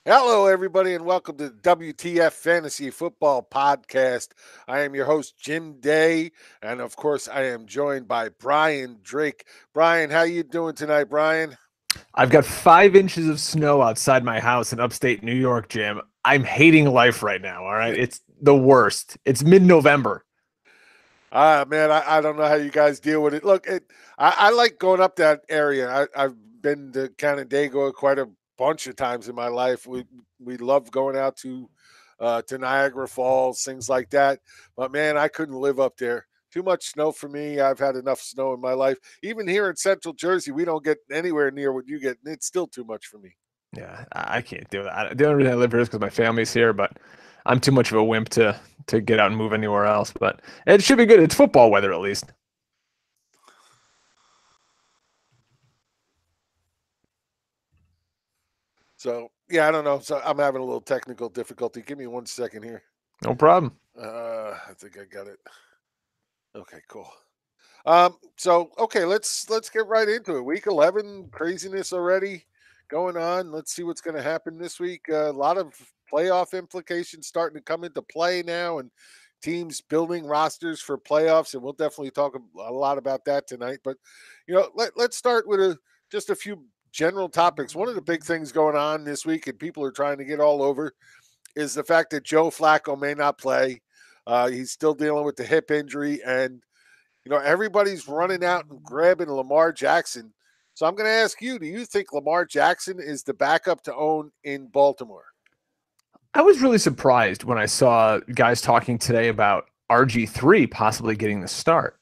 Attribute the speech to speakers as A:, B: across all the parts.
A: Hello, everybody, and welcome to the WTF Fantasy Football Podcast. I am your host, Jim Day, and of course, I am joined by Brian Drake. Brian, how you doing tonight, Brian?
B: I've got 5 inches of snow outside my house in upstate New York, Jim. I'm hating life right now. All right. It's the worst. It's mid-November.
A: Man, I don't know how you guys deal with it. Look, I like going up that area. I've been to Canandaigua quite a bunch of times in my life. We love going out to Niagara Falls, things like that. But man, I couldn't live up there. Too much snow for me. I've had enough snow in my life. Even here in Central Jersey, we don't get anywhere near what you get, and it's still too much for me.
B: Yeah, I can't do it. The only reason I live here is because my family's here, but I'm too much of a wimp to get out and move anywhere else. But it should be good. It's football weather at least.
A: So yeah, I don't know. So I'm having a little technical difficulty. Give me 1 second here.
B: No problem.
A: I think I got it. Okay, cool. So okay, let's get right into it. Week 11, craziness already going on. Let's see what's going to happen this week. A lot of playoff implications starting to come into play now, and teams building rosters for playoffs. And we'll definitely talk a lot about that tonight. But let's start with just a few general topics. One of the big things going on this week, and people are trying to get all over, is the fact that Joe Flacco may not play. He's still dealing with the hip injury, and everybody's running out and grabbing Lamar Jackson. So I'm going to ask you, do you think Lamar Jackson is the backup to own in Baltimore?
B: I was really surprised when I saw guys talking today about RG3 possibly getting the start.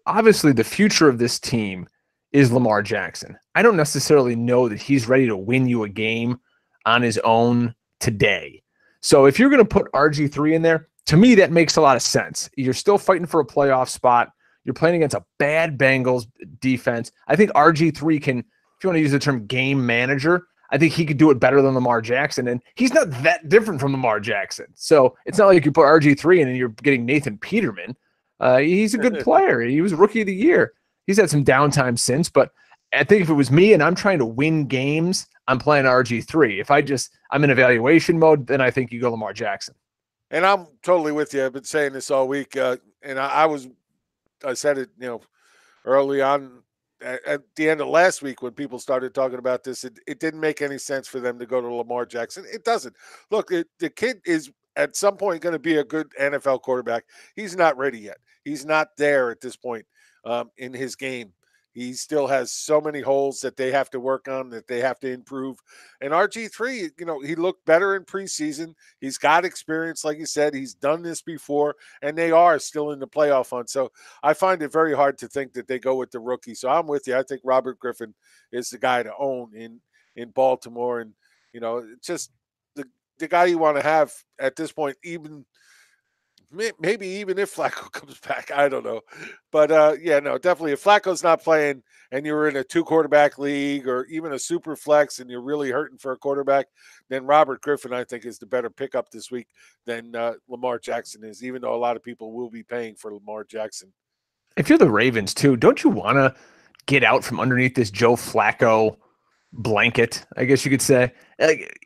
B: Obviously, the future of this team is Lamar Jackson. I don't necessarily know that he's ready to win you a game on his own today. So if you're going to put RG3 in there, to me, that makes a lot of sense. You're still fighting for a playoff spot. You're playing against a bad Bengals defense. I think RG3 can, if you want to use the term game manager, I think he could do it better than Lamar Jackson. And he's not that different from Lamar Jackson. So it's not like you put RG3 in and you're getting Nathan Peterman. He's a good player. He was rookie of the year. He's had some downtime since, but I think if it was me and I'm trying to win games, I'm playing RG3. If I'm in evaluation mode, then I think you go Lamar Jackson.
A: And I'm totally with you. I've been saying this all week. And I said it, early on at the end of last week when people started talking about this. It didn't make any sense for them to go to Lamar Jackson. It doesn't. Look, the kid is at some point going to be a good NFL quarterback. He's not ready yet. He's not there at this point in his game. He still has so many holes that they have to work on, that they have to improve. And RG3, he looked better in preseason. He's got experience, like you said. He's done this before, and they are still in the playoff hunt. So I find it very hard to think that they go with the rookie. So I'm with you. I think Robert Griffin is the guy to own in Baltimore. And, it's just the guy you want to have at this point, maybe even if Flacco comes back, I don't know. But definitely if Flacco's not playing and you're in a 2 quarterback league or even a super flex and you're really hurting for a quarterback, then Robert Griffin, I think, is the better pickup this week than Lamar Jackson is, even though a lot of people will be paying for Lamar Jackson.
B: If you're the Ravens too, don't you want to get out from underneath this Joe Flacco blanket, I guess you could say? Like,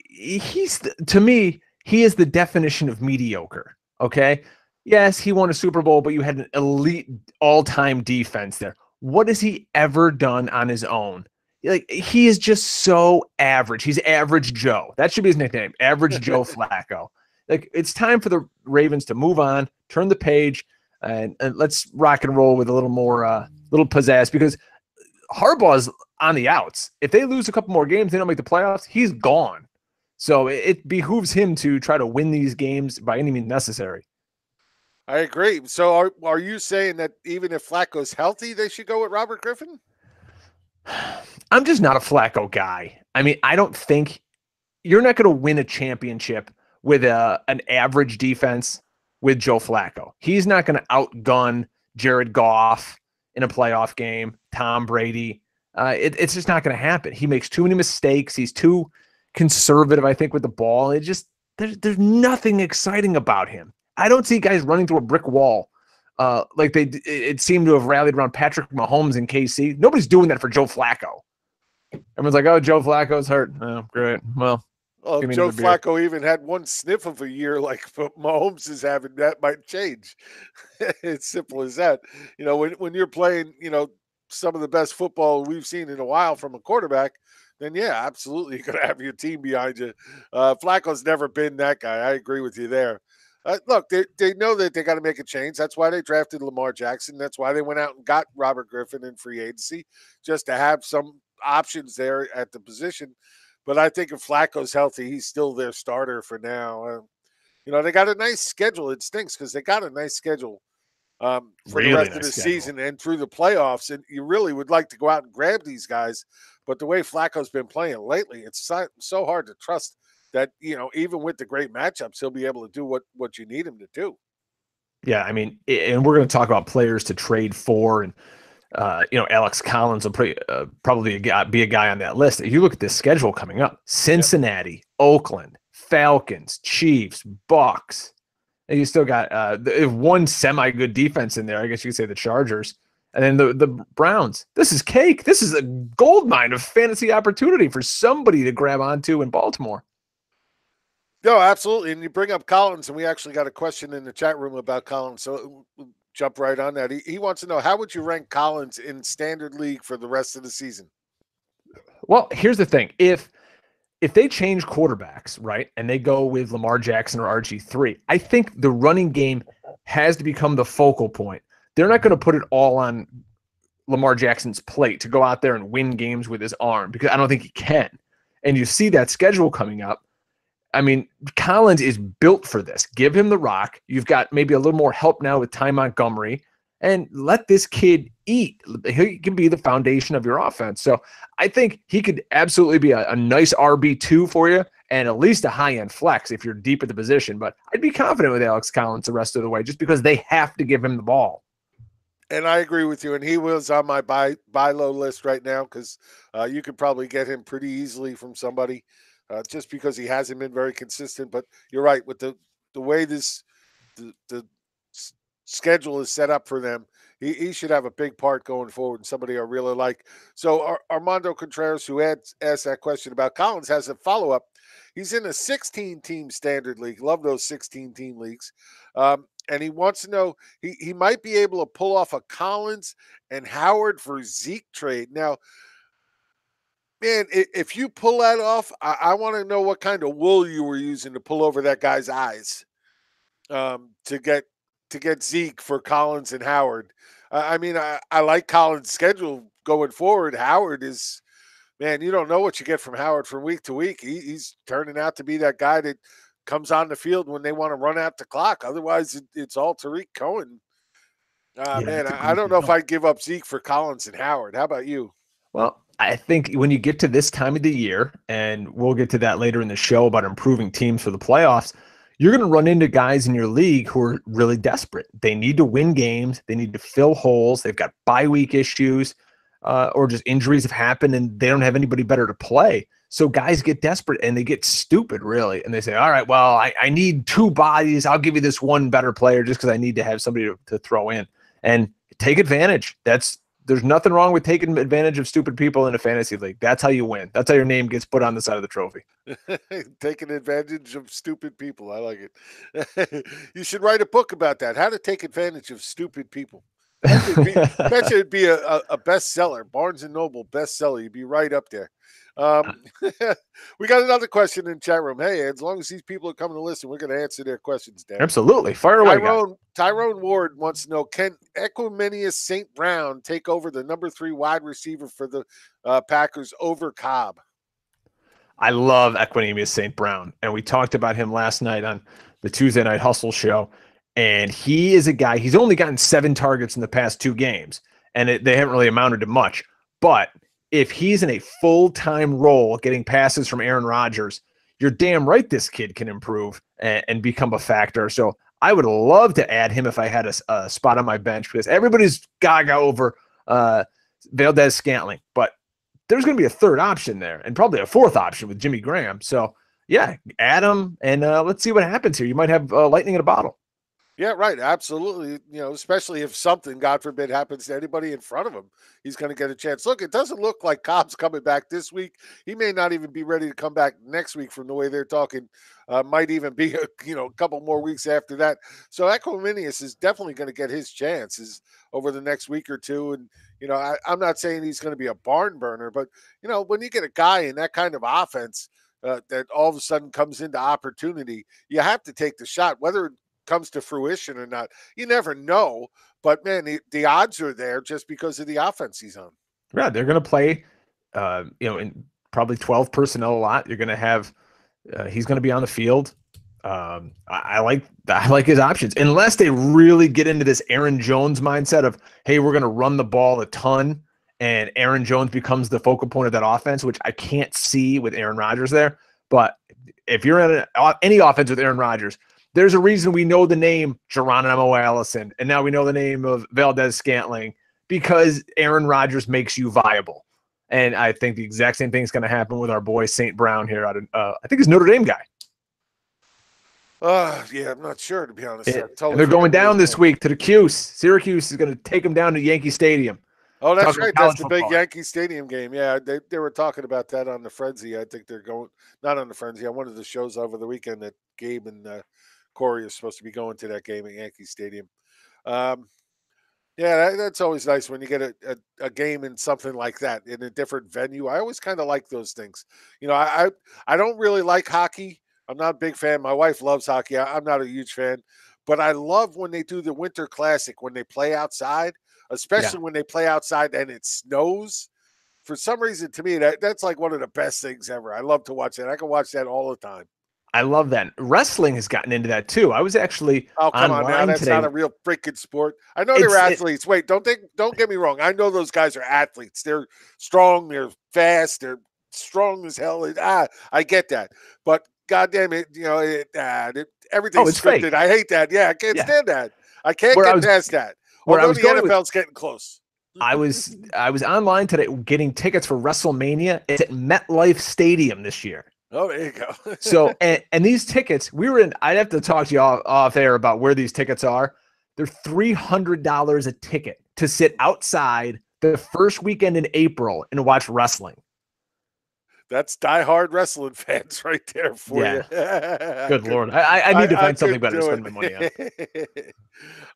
B: to me, he is the definition of mediocre. Okay. Yes, he won a Super Bowl, but you had an elite all-time defense there. What has he ever done on his own? Like, he is just so average. He's Average Joe. That should be his nickname, Average Joe Flacco. Like, it's time for the Ravens to move on, turn the page, and let's rock and roll with a little more, little pizzazz, because Harbaugh's on the outs. If they lose a couple more games, they don't make the playoffs, he's gone. So it behooves him to try to win these games by any means necessary.
A: I agree. So are you saying that even if Flacco's healthy, they should go with Robert Griffin?
B: I'm just not a Flacco guy. I mean, I don't think you're not going to win a championship with an average defense with Joe Flacco. He's not going to outgun Jared Goff in a playoff game, Tom Brady. It's just not going to happen. He makes too many mistakes. He's too conservative, I think, with the ball. There's nothing exciting about him. I don't see guys running through a brick wall like it seemed to have rallied around Patrick Mahomes in KC. Nobody's doing that for Joe Flacco. Everyone's like, oh, Joe Flacco's hurt. Oh, great. Well,
A: Well,
B: I
A: if
B: mean,
A: Joe
B: the beer.
A: Flacco even had one sniff of a year like Mahomes is having, that might change. It's simple as that. When you're playing, some of the best football we've seen in a while from a quarterback, then yeah, absolutely, you're going to have your team behind you. Flacco's never been that guy. I agree with you there. Look, they know that they got to make a change. That's why they drafted Lamar Jackson. That's why they went out and got Robert Griffin in free agency, just to have some options there at the position. But I think if Flacco's healthy, he's still their starter for now. They got a nice schedule. It stinks because they got a nice schedule for the
B: Really
A: rest of
B: nice
A: the
B: schedule.
A: season and through the playoffs. And you really would like to go out and grab these guys. But the way Flacco's been playing lately, it's so hard to trust that, even with the great matchups, he'll be able to do what you need him to do.
B: Yeah, I mean, and we're going to talk about players to trade for, and Alex Collins will probably be a guy on that list. If you look at this schedule coming up:
A: Yep.
B: Cincinnati, Oakland, Falcons, Chiefs, Bucks. And you still got one semi-good defense in there. I guess you could say the Chargers. And then the Browns. This is cake. This is a gold mine of fantasy opportunity for somebody to grab onto in Baltimore.
A: No, absolutely. And you bring up Collins, and we actually got a question in the chat room about Collins. So we'll jump right on that. He wants to know, how would you rank Collins in standard league for the rest of the season?
B: Well, here's the thing. If they change quarterbacks, right, and they go with Lamar Jackson or RG3, I think the running game has to become the focal point. They're not going to put it all on Lamar Jackson's plate to go out there and win games with his arm, because I don't think he can. And you see that schedule coming up. I mean, Collins is built for this. Give him the rock. You've got maybe a little more help now with Ty Montgomery, and let this kid eat. He can be the foundation of your offense. So I think he could absolutely be a nice RB2 for you, and at least a high-end flex if you're deep at the position. But I'd be confident with Alex Collins the rest of the way, just because they have to give him the ball.
A: And I agree with you. And he was on my buy low list right now because you could probably get him pretty easily from somebody just because he hasn't been very consistent. But you're right, with the way the schedule is set up for them, he should have a big part going forward, and somebody I really like. So Armando Contreras, who asked that question about Collins, has a follow up. He's in a 16-team standard league. Love those 16-team leagues. And he wants to know, he might be able to pull off a Collins and Howard for Zeke trade. Now, man, if you pull that off, I want to know what kind of wool you were using to pull over that guy's eyes to get Zeke for Collins and Howard. I mean, I like Collins' schedule going forward. Howard is, man, you don't know what you get from Howard from week to week. He's turning out to be that guy that comes on the field when they want to run out the clock. Otherwise, it's all Tariq Cohen.
B: Yeah,
A: Man,
B: that's a
A: I
B: great
A: don't know if
B: deal.
A: I'd give up Zeke for Collins and Howard. How about you?
B: Well, I think when you get to this time of the year, and we'll get to that later in the show about improving teams for the playoffs, you're going to run into guys in your league who are really desperate. They need to win games. They need to fill holes. They've got bye week issues, or just injuries have happened, and they don't have anybody better to play. So guys get desperate and they get stupid, really. And they say, all right, well, I need two bodies. I'll give you this one better player just because I need to have somebody to throw in. And take advantage. There's nothing wrong with taking advantage of stupid people in a fantasy league. That's how you win. That's how your name gets put on the side of the trophy.
A: Taking advantage of stupid people. I like it. You should write a book about that. How to take advantage of stupid people. Bet you it'd be a bestseller, Barnes and Noble bestseller. You'd be right up there. We got another question in chat room. Hey, as long as these people are coming to listen, we're going to answer their questions, Dan.
B: Absolutely. Fire away, guys.
A: Tyrone Ward wants to know, can Equiminius St. Brown take over the number 3 wide receiver for the Packers over Cobb?
B: I love Equinemius St. Brown, and we talked about him last night on the Tuesday Night Hustle show. And he is a guy, he's only gotten 7 targets in the past 2 games, and they haven't really amounted to much. But if he's in a full-time role getting passes from Aaron Rodgers, you're damn right this kid can improve and become a factor. So I would love to add him if I had a spot on my bench, because everybody's gaga over Valdez Scantling. But there's going to be a third option there, and probably a fourth option with Jimmy Graham. So, yeah, add him, and let's see what happens here. You might have lightning in a bottle.
A: Yeah, right. Absolutely. Especially if something, God forbid, happens to anybody in front of him, he's going to get a chance. Look, it doesn't look like Cobb's coming back this week. He may not even be ready to come back next week from the way they're talking. Might even be, a couple more weeks after that. So Equiminius is definitely going to get his chances over the next week or two. And, I'm not saying he's going to be a barn burner, but, when you get a guy in that kind of offense, that all of a sudden comes into opportunity, you have to take the shot, whether comes to fruition or not. You never know, but man, the odds are there just because of the offense he's on.
B: Yeah, they're going to play, in probably 12 personnel a lot. You're going to have, he's going to be on the field. I like his options, unless they really get into this Aaron Jones mindset of, hey, we're going to run the ball a ton, and Aaron Jones becomes the focal point of that offense, which I can't see with Aaron Rodgers there. But if you're in any offense with Aaron Rodgers, there's a reason we know the name Geronimo Allison, and now we know the name of Valdez Scantling, because Aaron Rodgers makes you viable. And I think the exact same thing is going to happen with our boy St. Brown here out of, I think he's Notre Dame guy.
A: Yeah, I'm not sure, to be honest. Totally
B: And they're going down this week to the Cuse. Syracuse is going to take them down to Yankee Stadium.
A: Oh, that's right. That's the
B: football.
A: big Yankee Stadium game. Yeah, they were talking about that on the Frenzy. I think they're going, not on the Frenzy, on one of the shows over the weekend that Gabe and Corey are supposed to be going to that game at Yankee Stadium. Um, Yeah, that's always nice when you get a game in something like that in a different venue. I always kind of like those things. I don't really like hockey. I'm not a big fan. My wife loves hockey. I'm not a huge fan, but I love when they do the Winter Classic when they play outside,
B: Yeah.
A: especially when they play outside and it snows. For some reason, to me, that's like one of the best things ever. I love to watch that. I can watch that all the time.
B: I love that. Wrestling has gotten into that too. I was actually
A: Oh, come on now.
B: online
A: That's not
B: today.
A: a real freaking sport. I know they're athletes. Wait, don't get me wrong. I know those guys are athletes. They're strong, they're fast, they're strong as hell. I get that. But goddamn it, everything's
B: it's
A: scripted.
B: fake.
A: I hate that. Yeah, I can't stand that. I can't
B: Where I
A: get
B: was
A: past that.
B: where I
A: Although
B: was
A: the
B: going with
A: NFL's getting close.
B: I was online today getting tickets for WrestleMania. It's at MetLife Stadium this year.
A: Oh, there you go.
B: So and these tickets, I'd have to talk to you off air about where these tickets are. They're $300 a ticket to sit outside the first weekend in April and watch wrestling.
A: That's diehard wrestling fans right there for you.
B: Good Lord. I need to find something better to spend my money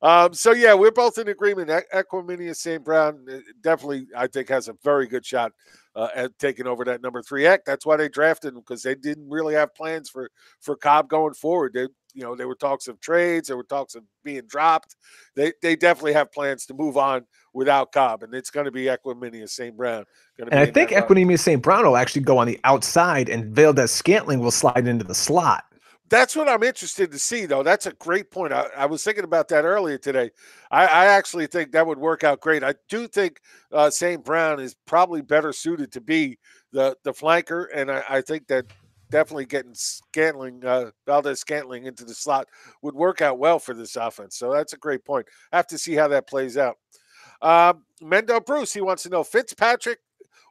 A: on. So, yeah, we're both in agreement. Equiminius St. Brown definitely, I think, has a very good shot at taking over that number 3 act. That's why they drafted him, because they didn't really have plans for Cobb going forward. There were talks of trades. There were talks of being dropped. They definitely have plans to move on without Cobb, and it's going to be Equiminius St. Brown.
B: And I think Equinemius St. Brown will actually go on the outside, and Valdez Scantling will slide into the slot.
A: That's what I'm interested to see, though. That's a great point. I was thinking about that earlier today. I actually think that would work out great. I do think St. Brown is probably better suited to be the flanker, and I think that definitely getting Valdez Scantling into the slot would work out well for this offense. So that's a great point. I have to see how that plays out. Mendo Bruce, he wants to know Fitzpatrick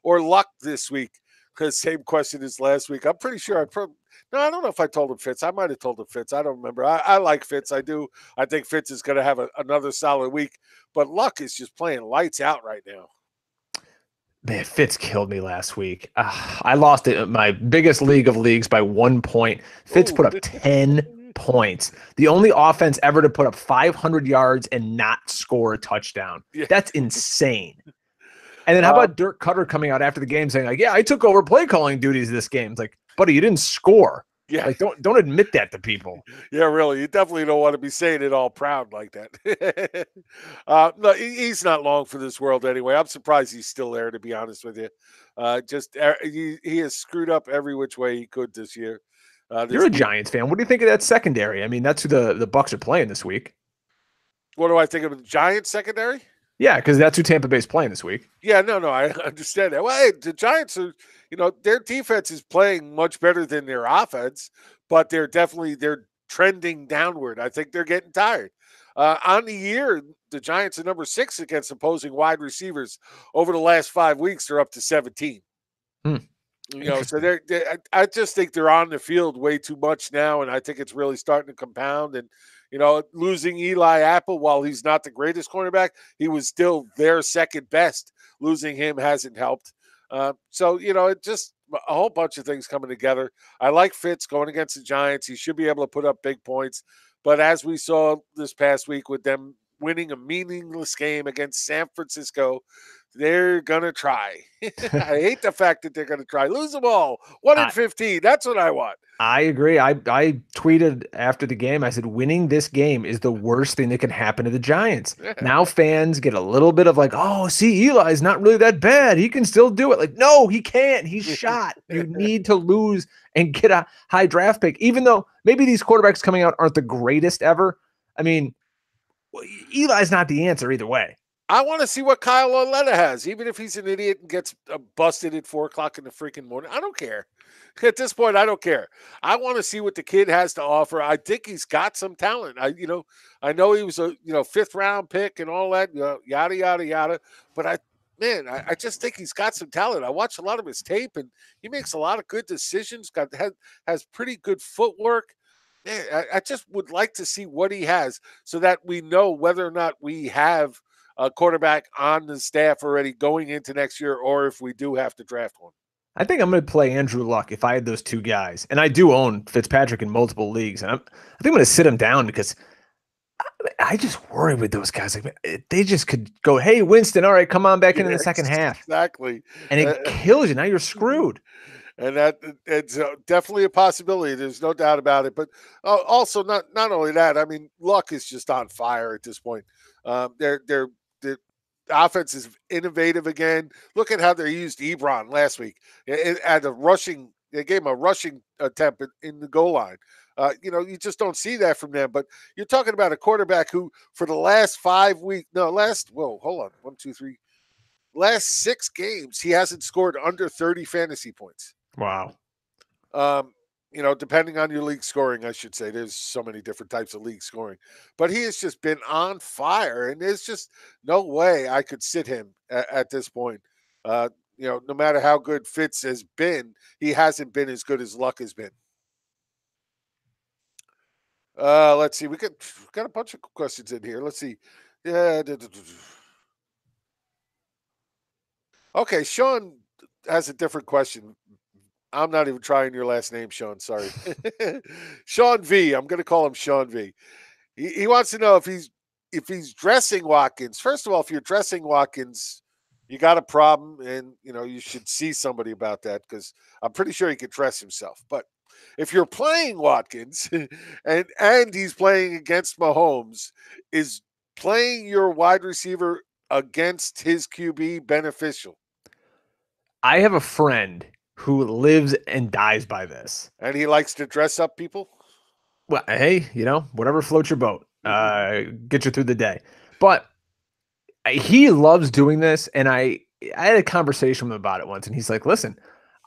A: or Luck this week, because same question as last week. I'm pretty sure I don't know if I told him Fitz. I might have told him Fitz. I don't remember. I like Fitz. I do. I think Fitz is going to have another solid week, but Luck is just playing lights out right now.
B: Man, Fitz killed me last week. I lost it my biggest league of leagues by 1 point. Fitz put up 10 points. The only offense ever to put up 500 yards and not score a touchdown. Yeah. That's insane. And then how about Dirk Cutter coming out after the game saying, like, yeah, I took over play calling duties this game. It's like, buddy, you didn't score. Yeah. Like, don't admit that to people.
A: Yeah, really. You definitely don't want to be saying it all proud like that. No, he's not long for this world anyway. I'm surprised he's still there, to be honest with you. He has screwed up every which way he could this year.
B: You're a Giants fan. What do you think of that secondary? I mean, that's who the Bucs are playing this week.
A: What do I think of the Giants secondary?
B: Yeah, because that's who Tampa Bay's playing this week.
A: Yeah, no, I understand that. Well, hey, the Giants are, their defense is playing much better than their offense, but they're trending downward. I think they're getting tired. On the year, the Giants are number 6 against opposing wide receivers. Over the last 5 weeks, they're up to 17. So I just think they're on the field way too much now, and I think it's really starting to compound. And Losing Eli Apple, while he's not the greatest cornerback, he was still their second best. Losing him hasn't helped. It just a whole bunch of things coming together. I like Fitz going against the Giants. He should be able to put up big points. But as we saw this past week with them winning a meaningless game against San Francisco, they're going to try. I hate the fact that they're going to try. Lose them all. 1-15. That's what I want.
B: I agree. I tweeted after the game, I said, winning this game is the worst thing that can happen to the Giants. Now fans get a little bit of like, oh, see, Eli's not really that bad. He can still do it. Like, no, he can't. He's shot. You need to lose and get a high draft pick, even though maybe these quarterbacks coming out aren't the greatest ever. I mean, Eli's not the answer either way.
A: I want to see what Kyle Oleta has, even if he's an idiot and gets busted at 4 o'clock in the freaking morning. I don't care. At this point, I don't care. I want to see what the kid has to offer. I think he's got some talent. I know he was a 5th round pick and all that, yada yada yada. But I just think he's got some talent. I watch a lot of his tape, and he makes a lot of good decisions. Has pretty good footwork. Man, I just would like to see what he has, so that we know whether or not we have a quarterback on the staff already going into next year, or if we do have to draft one.
B: I think I'm going to play Andrew Luck if I had those two guys. And I do own Fitzpatrick in multiple leagues. And I think I'm going to sit him down because I just worry with those guys. Like, they just could go, hey, Winston, all right, come on back in the second half.
A: Exactly.
B: And it kills you. Now you're screwed.
A: And it's definitely a possibility. There's no doubt about it. But also, not only that, I mean, Luck is just on fire at this point. The offense is innovative again. Look at how they used Ebron last week at a rushing. They gave him a rushing attempt in the goal line. You just don't see that from them. But you're talking about a quarterback who, for the last 5 weeks, hold on, 1, 2, 3, last 6 games, he hasn't scored under 30 fantasy points.
B: Wow.
A: Depending on your league scoring, I should say, there's so many different types of league scoring, but he has just been on fire, and there's just no way I could sit him at this point. No matter how good Fitz has been, he hasn't been as good as Luck has been. Let's see. We've got a bunch of questions in here. Let's see. Yeah. Okay. Sean has a different question. I'm not even trying your last name, Sean. Sorry. Sean V. I'm going to call him Sean V. He wants to know if he's dressing Watkins. First of all, if you're dressing Watkins, you got a problem, and you should see somebody about that, because I'm pretty sure he could dress himself. But if you're playing Watkins and he's playing against Mahomes, is playing your wide receiver against his QB beneficial?
B: I have a friend who lives and dies by this.
A: And he likes to dress up people?
B: Well, hey, whatever floats your boat. Get you through the day. But he loves doing this, and I had a conversation with him about it once, and he's like, listen,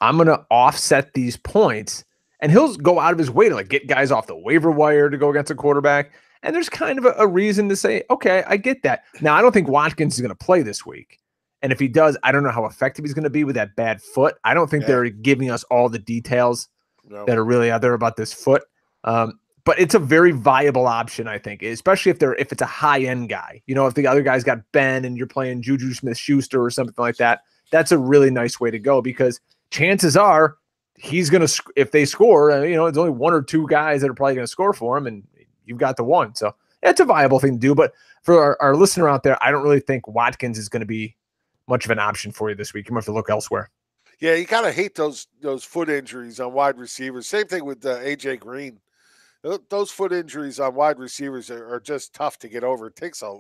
B: I'm going to offset these points, and he'll go out of his way to get guys off the waiver wire to go against a quarterback. And there's kind of a reason to say, okay, I get that. Now, I don't think Watkins is going to play this week. And if he does, I don't know how effective he's going to be with that bad foot. I don't think they're giving us all the details that are really out there about this foot. But it's a very viable option, I think, especially if it's a high-end guy. If the other guy's got Ben and you're playing Juju Smith-Schuster or something like that, that's a really nice way to go, because chances are he's going to, if they score, it's only 1 or 2 guys that are probably going to score for him, and you've got the one. So it's a viable thing to do. But for our listener out there, I don't really think Watkins is going to be much of an option for you this week. You might have to look elsewhere.
A: Yeah, you gotta hate those foot injuries on wide receivers. Same thing with AJ Green. Those foot injuries on wide receivers are just tough to get over. It takes a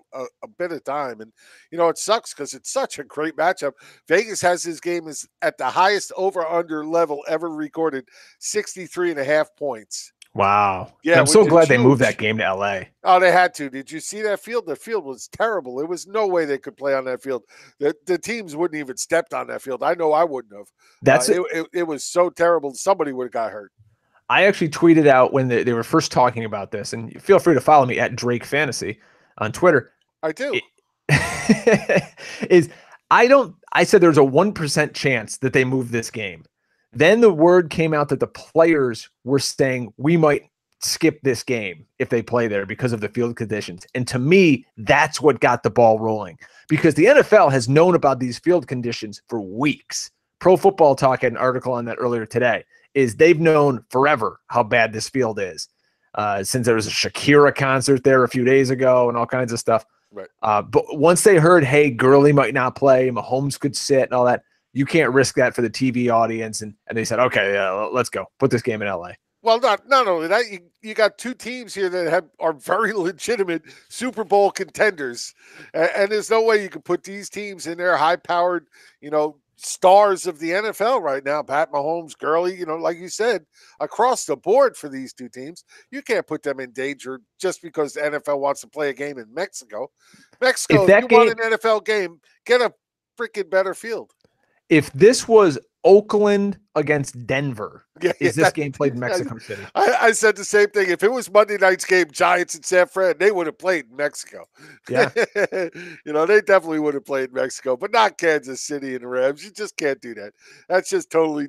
A: bit of time, and it sucks because it's such a great matchup. Vegas has his game is at the highest over/under level ever recorded, 63.5 points.
B: Wow. Yeah, I'm so glad they moved that game to LA.
A: Oh, they had to. Did you see that field? The field was terrible. There was no way they could play on that field. The teams wouldn't even stepped on that field. I know I wouldn't have. It was so terrible. Somebody would have got hurt.
B: I actually tweeted out when they were first talking about this, and feel free to follow me at Drake Fantasy on Twitter.
A: I do.
B: I said there's a 1% chance that they move this game. Then the word came out that the players were saying we might skip this game if they play there because of the field conditions. And to me, that's what got the ball rolling, because the NFL has known about these field conditions for weeks. Pro Football Talk had an article on that earlier today. Is they've known forever how bad this field is, since there was a Shakira concert there a few days ago and all kinds of stuff.
A: Right.
B: But once they heard, hey, Gurley might not play, Mahomes could sit and all that, you can't risk that for the TV audience. And they said, okay, let's go. Put this game in LA.
A: Well, not only that, you got two teams here that are very legitimate Super Bowl contenders, and there's no way you can put these teams in their high-powered, stars of the NFL right now. Pat Mahomes, Gurley, like you said, across the board for these two teams, you can't put them in danger just because the NFL wants to play a game in Mexico. If you want an NFL game, get a freaking better field.
B: If this was Oakland against Denver, is this game played in Mexico City?
A: I said the same thing. If it was Monday night's game, Giants and San Fran, they would have played in Mexico.
B: Yeah.
A: They definitely would have played in Mexico, but not Kansas City and the Rams. You just can't do that. That's just totally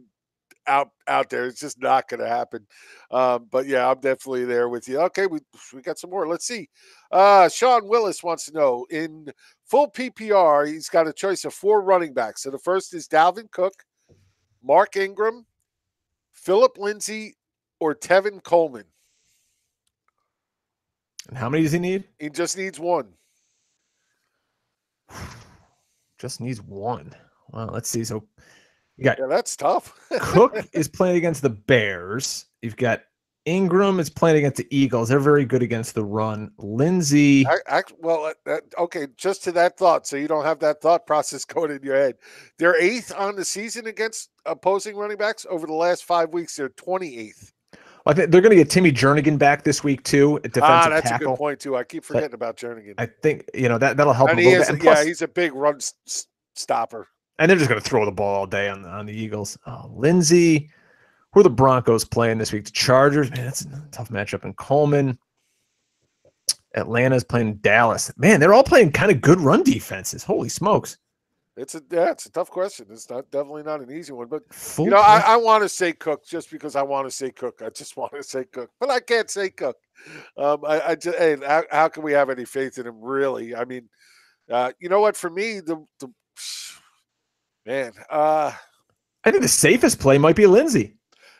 A: out there. It's just not going to happen. But yeah, I'm definitely there with you. Okay, we got some more. Let's see. Sean Willis wants to know, in full PPR, he's got a choice of 4 running backs. So the first is Dalvin Cook, Mark Ingram, Phillip Lindsay, or Tevin Coleman.
B: And how many does he need?
A: He just needs 1.
B: Just needs 1. Well, let's see. So you got
A: that's tough.
B: Cook is playing against the Bears. You've got Ingram is playing against the Eagles. They're very good against the run. Lindsay.
A: Okay, just to that thought, so you don't have that thought process going in your head. They're 8th on the season against opposing running backs. Over the last 5 weeks, they're 28th.
B: Well, I think they're going to get Timmy Jernigan back this week too at defensive
A: that's
B: tackle.
A: A good point too. I keep forgetting about Jernigan.
B: I think that'll help.
A: And
B: him a little bit.
A: Plus, he's a big run stopper.
B: And they're just going to throw the ball all day on the Eagles. Lindsay. Who are the Broncos playing this week? The Chargers. Man, that's a tough matchup. And Coleman. Atlanta's playing Dallas. Man, they're all playing kind of good run defenses. Holy smokes.
A: It's a tough question. It's definitely not an easy one. But, I want to say Cook just because I want to say Cook. I just want to say Cook. But I can't say Cook. How can we have any faith in him, really? I mean, you know what? For me, I
B: think the safest play might be Lindsay.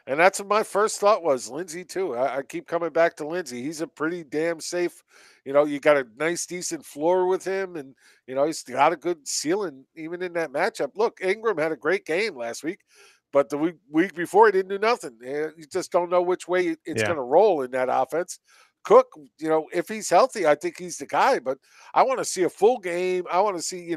A: And that's what my first thought was. Lindsay, too. I keep coming back to Lindsay. He's a pretty damn safe. You got a nice, decent floor with him. And, he's got a good ceiling even in that matchup. Look, Ingram had a great game last week. But the week before, he didn't do nothing. You just don't know which way it's going to roll in that offense. Cook, if he's healthy, I think he's the guy. But I want to see a full game. I want to see,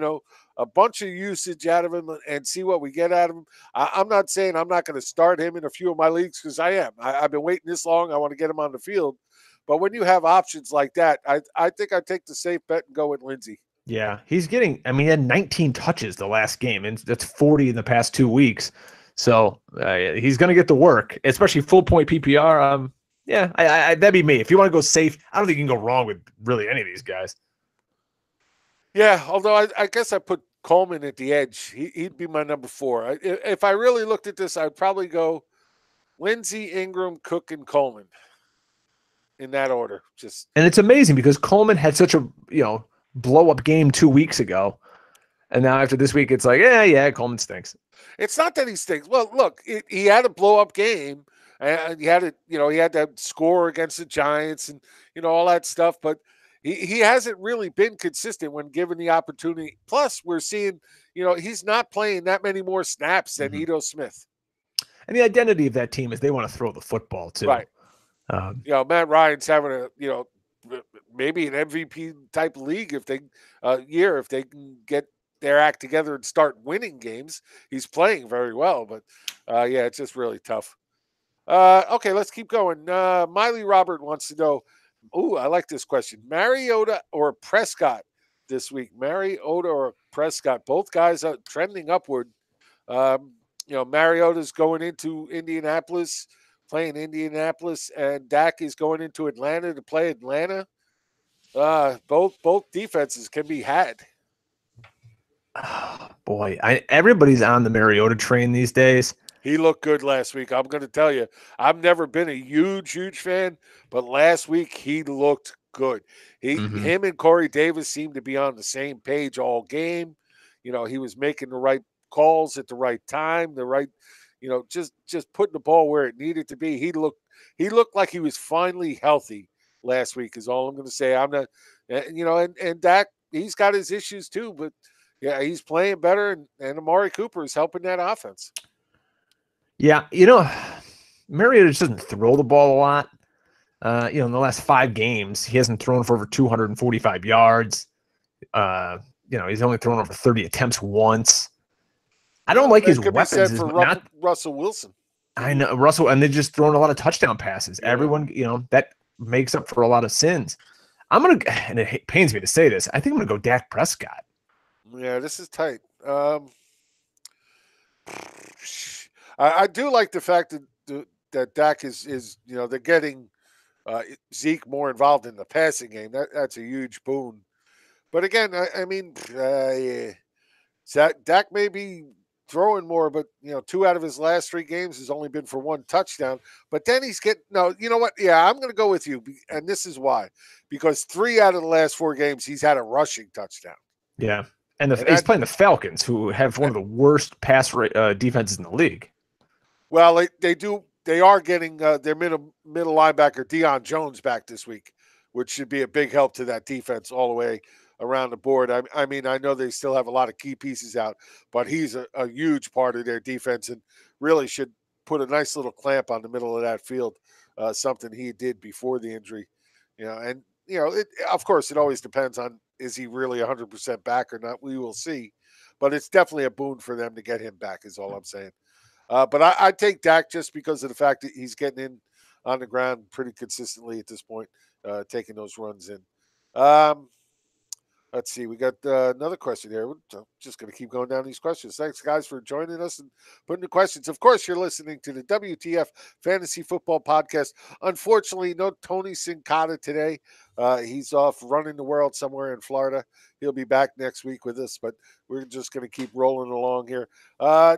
A: a bunch of usage out of him and see what we get out of him. I'm not saying I'm not going to start him in a few of my leagues because I am. I've been waiting this long. I want to get him on the field. But when you have options like that, I think I take the safe bet and go with Lindsay.
B: Yeah, he's getting – he had 19 touches the last game, and that's 40 in the past 2 weeks. So he's going to get the work, especially full-point PPR. That'd be me. If you want to go safe, I don't think you can go wrong with really any of these guys.
A: Yeah, although I guess I put Coleman at the edge. He'd be my number 4. If I really looked at this, I'd probably go Lindsay, Ingram, Cook, and Coleman in that order. And
B: it's amazing because Coleman had such a blow-up game 2 weeks ago, and now after this week, it's like Coleman stinks.
A: It's not that he stinks. Well, look, he had a blow-up game, and he had that score against the Giants, and all that stuff, but. He hasn't really been consistent when given the opportunity. Plus, we're seeing, he's not playing that many more snaps than Ito Smith.
B: And the identity of that team is they want to throw the football, too.
A: Right. Matt Ryan's having maybe an MVP type league if they can get their act together and start winning games. He's playing very well, but it's just really tough. Okay, let's keep going. Miley Robert wants to know. Ooh, I like this question. Mariota or Prescott this week? Mariota or Prescott? Both guys are trending upward. Mariota's going into Indianapolis, playing Indianapolis, and Dak is going into Atlanta to play Atlanta. Both defenses can be had.
B: Oh, boy, everybody's on the Mariota train these days.
A: He looked good last week. I'm going to tell you, I've never been a huge fan, but last week he looked good.
B: Hmm.
A: Him and Corey Davis seemed to be on the same page all game. He was making the right calls at the right time, the right, just putting the ball where it needed to be. He looked like he was finally healthy last week. Is all I'm going to say. I'm not, and Dak, he's got his issues too, but yeah, he's playing better, and Amari Cooper is helping that offense.
B: Yeah, Mariota just doesn't throw the ball a lot. In the last 5 games, he hasn't thrown for over 245 yards. He's only thrown over 30 attempts once. I don't
A: Well,
B: like his
A: that could be
B: weapons.
A: said
B: Is
A: for
B: not.
A: Russell Wilson.
B: I know Russell, and they're just throwing a lot of touchdown passes.
A: Yeah,
B: Everyone, that makes up for a lot of sins. And it pains me to say this, I think I'm gonna go Dak Prescott.
A: yeah, this is tight. I do like the fact that Dak is they're getting Zeke more involved in the passing game. That's a huge boon. But again, I mean, yeah. Dak may be throwing more, but 2 out of his last 3 games has only been for 1 touchdown. But then he's getting no. You know what? Yeah, I'm going to go with you, and this is why. Because 3 out of the last 4 games, he's had a rushing touchdown.
B: Yeah, and
A: And
B: he's
A: that,
B: playing the Falcons, who have one of the worst pass defenses in the league.
A: well, they are getting their middle linebacker Deion Jones back this week, which should be a big help to that defense all the way around the board. I mean, I know they still have a lot of key pieces out, but he's a huge part of their defense and really should put a nice little clamp on the middle of that field. Something he did before the injury, and of course, it always depends on is he really 100% back or not. We will see, but it's definitely a boon for them to get him back. Is all I'm saying. But I take Dak just because of the fact that he's getting in on the ground pretty consistently at this point, taking those runs in. Um, Let's see. We got another question here. I'm just going to keep going down these questions. Thanks, guys, for joining us and putting the questions. Of course, you're listening to the WTF Fantasy Football Podcast. Unfortunately, no Tony Cincotta today. He's off running the world somewhere in Florida. He'll be back next week with us, but we're just going to keep rolling along here.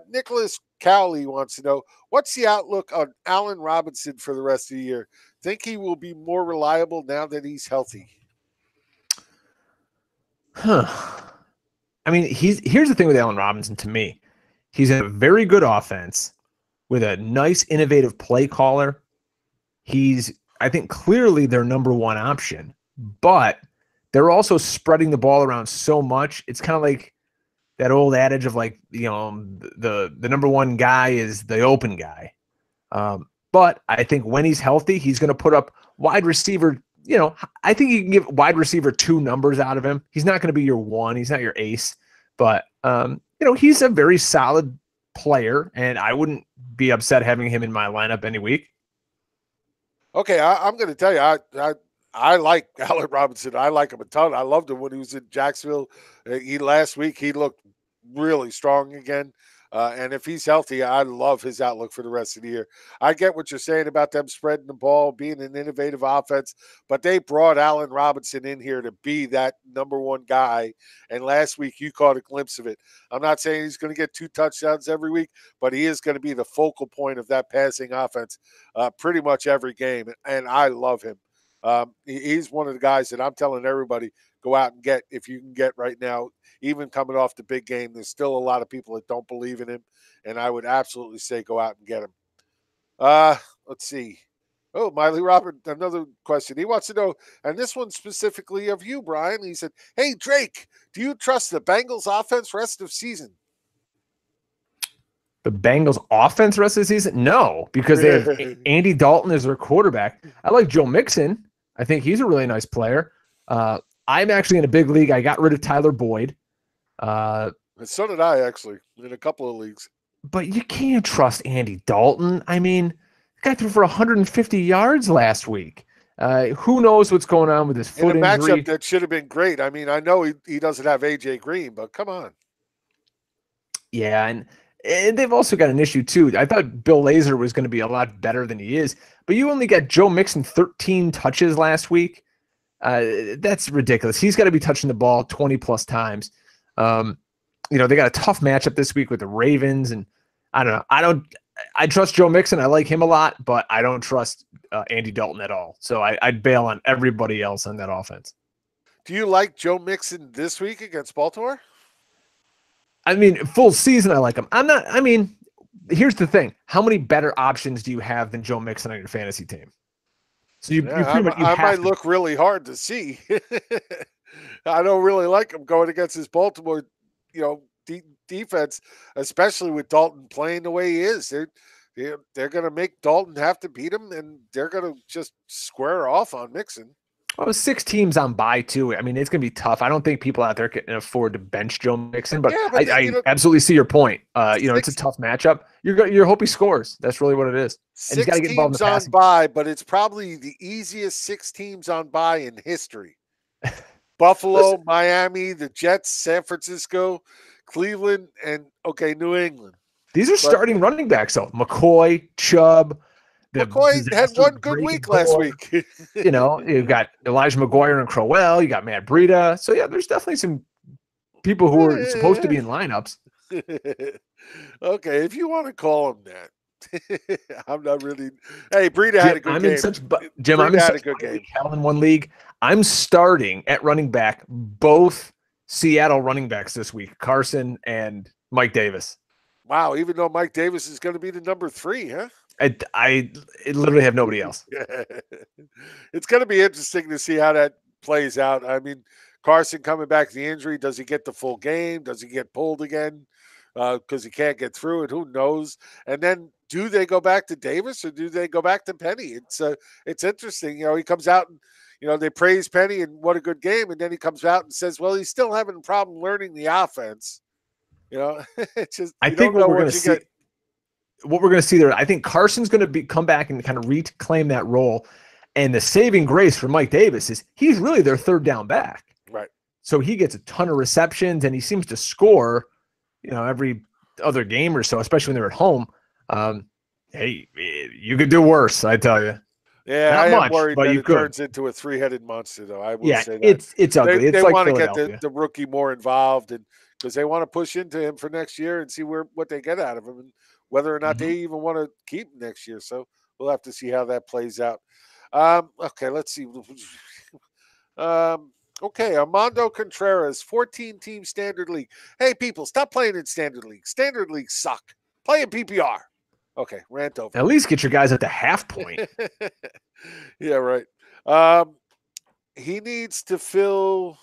A: Nicholas Cowley wants to know, what's the outlook on Allen Robinson for the rest of the year? Think he will be more reliable now that he's healthy?
B: Huh. I mean, here's the thing with Allen Robinson to me. He's a very good offense with a nice, innovative play caller. He's, I think, clearly their number 1 option, but they're also spreading the ball around so much. It's kind of like that old adage of like, the number 1 guy is the open guy. But I think when he's healthy, he's going to put up wide receiver. I think you can give wide receiver 2 numbers out of him. He's not going to be your 1. He's not your ace, but he's a very solid player, and I wouldn't be upset having him in my lineup any week.
A: Okay, I'm going to tell you, I like Allen Robinson. I like him a ton. I loved him when he was in Jacksonville. Last week he looked really strong again. And if he's healthy, I love his outlook for the rest of the year. I get what you're saying about them spreading the ball, being an innovative offense, but they brought Allen Robinson in here to be that number 1 guy. And last week you caught a glimpse of it. I'm not saying he's going to get 2 touchdowns every week, but he is going to be the focal point of that passing offense pretty much every game. And I love him. He's one of the guys that I'm telling everybody, go out and get if you can get right now. Even coming off the big game, there's still a lot of people that don't believe in him, and I would absolutely say go out and get him. Let's see. Oh, Miley Robert, another question. He wants to know, and this one specifically of you, Brian. He said, "Hey Drake, do you trust the Bengals offense rest of season?"
B: The Bengals offense rest of the season? No, because they have Andy Dalton as their quarterback. I like Joe Mixon. I think he's a really nice player. I'm actually in a big league. I got rid of Tyler Boyd.
A: And so did I, actually, in a couple of leagues.
B: But you can't trust Andy Dalton. I mean, the guy threw for 150 yards last week. Who knows what's going on with his foot
A: in a
B: injury?
A: matchup that should have been great. I mean, I know he doesn't have A.J. Green, but come on.
B: Yeah, and they've also got an issue, too. I thought Bill Lazor was going to be a lot better than he is, but you only got Joe Mixon 13 touches last week. That's ridiculous. He's got to be touching the ball 20-plus times. They got a tough matchup this week with the Ravens, and I don't know. I trust Joe Mixon. I like him a lot, but I don't trust Andy Dalton at all. So I'd bail on everybody else on that offense.
A: Do you like Joe Mixon this week against Baltimore?
B: I mean, full season, I like him. I'm not. I mean, here's the thing: how many better options do you have than Joe Mixon on your fantasy team? So you
A: Yeah,
B: pretty much you
A: I
B: have
A: might
B: to.
A: look really hard to see. I don't really like him going against his Baltimore, defense, especially with Dalton playing the way he is. They're going to make Dalton have to beat him, and they're going to just square off on Mixon.
B: Oh, 6 teams on bye too. I mean, it's going to be tough. I don't think people out there can afford to bench Joe Mixon, but
A: Yeah, but
B: I absolutely see your point. It's a
A: six
B: tough matchup. You're hope he scores. That's really what it is, and he's got
A: six
B: to get involved in
A: teams
B: the
A: on
B: passing.
A: bye, but it's probably the easiest 6 teams on bye in history. Buffalo,
B: Listen,
A: Miami, the Jets, San Francisco, Cleveland, and New England.
B: these are
A: But
B: starting running backs though. McCoy, Chubb, the
A: McCoy had
B: disaster
A: one
B: of
A: good
B: Drake and
A: week last
B: Gore.
A: week.
B: You've got Elijah McGuire and Crowell. You got Matt Breida. So yeah, there's definitely some people who are supposed to be in lineups.
A: Okay, if you want to call him that. I'm not really. Hey, Breida had
B: Jim,
A: a good game.
B: I'm in
A: Breida had a
B: such
A: good
B: bye
A: game.
B: week hell in one league. I'm starting at running back both Seattle running backs this week, Carson and Mike Davis.
A: Wow, even though Mike Davis is going to be the number 3, huh?
B: I literally have nobody else.
A: It's going to be interesting to see how that plays out. I mean, Carson coming back from the injury, does he get the full game? Does he get pulled again because he can't get through it? Who knows? And then do they go back to Davis or do they go back to Penny? It's interesting. He comes out and they praise Penny and what a good game, and then he comes out and says, well, he's still having a problem learning the offense. It's just
B: I
A: you
B: think
A: don't know what you get.
B: what we're going to see there, I think Carson's going to come back and kind of reclaim that role. And the saving grace for Mike Davis is he's really their third down back.
A: Right.
B: So he gets a ton of receptions and he seems to score, every other game or so, especially when they're at home. Hey, you could do worse, I tell you.
A: Yeah,
B: Not
A: I am
B: much,
A: worried
B: but
A: that
B: you
A: it
B: could.
A: turns into a 3-headed monster, though. I will
B: Yeah,
A: say that
B: it's
A: they
B: ugly.
A: they
B: It's like
A: want to get
B: Philadelphia.
A: the rookie more involved, and because they want to push into him for next year and see what they get out of him, and whether or not
B: Mhm.
A: they even want to keep him next year. So we'll have to see how that plays out. Okay, let's see. Okay, Armando Contreras, 14-team standard league. Hey, people, stop playing in standard league. Standard leagues suck. Play in PPR. Okay, rant over.
B: At least get your guys at the half point.
A: Yeah, right. Um, he needs to fill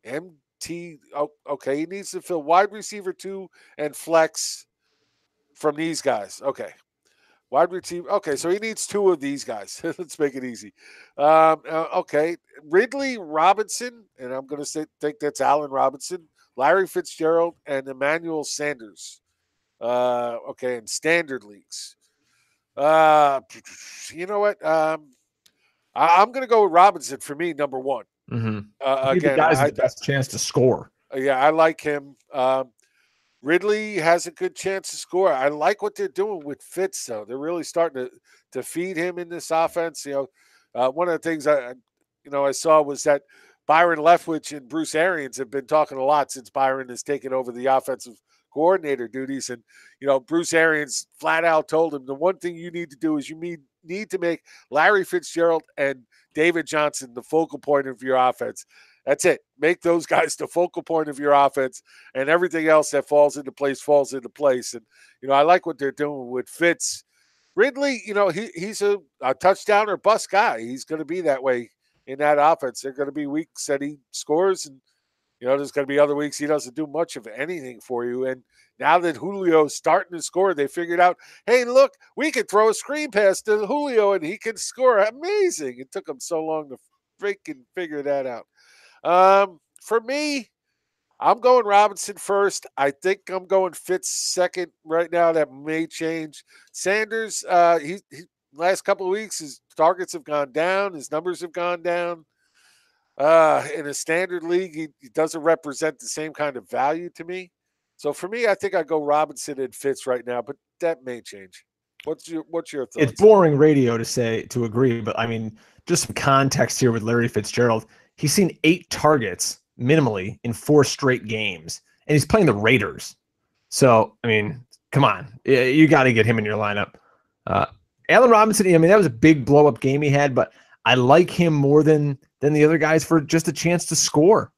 A: MT. Oh, okay, he needs to fill wide receiver 2 and flex from these guys. Okay, wide receiver. Okay, so he needs 2 of these guys. Let's make it easy. Okay, Ridley Robinson, and I'm going to think that's Allen Robinson, Larry Fitzgerald, and Emmanuel Sanders. Okay, in standard leagues. Uh, you know what? I'm going to go with Robinson for me, number 1.
B: Mm-hmm. Give the
A: Again,
B: guys the best chance to score.
A: yeah, I like him. Ridley has a good chance to score. I like what they're doing with Fitz, though. They're really starting to feed him in this offense. One of the things I saw was that Byron Leftwich and Bruce Arians have been talking a lot since Byron has taken over the offensive coordinator duties. And Bruce Arians flat out told him the one thing you need to do is you need to make Larry Fitzgerald and David Johnson the focal point of your offense. That's it. Make those guys the focal point of your offense, and everything else that falls into place. And I like what they're doing with Fitz. Ridley, he's a touchdown or bust guy. He's going to be that way in that offense. There are going to be weeks that he scores, and there's going to be other weeks he doesn't do much of anything for you. And now that Julio's starting to score, they figured out, hey, look, we could throw a screen pass to Julio and he can score. Amazing. It took him so long to freaking figure that out. For me, I'm going Robinson first. I think I'm going Fitz second right now. That may change. Sanders, he last couple of weeks, his targets have gone down. His numbers have gone down. In a standard league, he doesn't represent the same kind of value to me. So for me, I think I go Robinson and Fitz right now, but that may change. What's your
B: It's
A: thoughts?
B: boring radio to agree, but I mean, just some context here with Larry Fitzgerald. He's seen 8 targets minimally in 4 straight games, and he's playing the Raiders. So, I mean, Come on. You got to get him in your lineup. Uh, Allen Robinson, I mean, that was a big blow up game he had, but I like him more than the other guys for just a chance to score.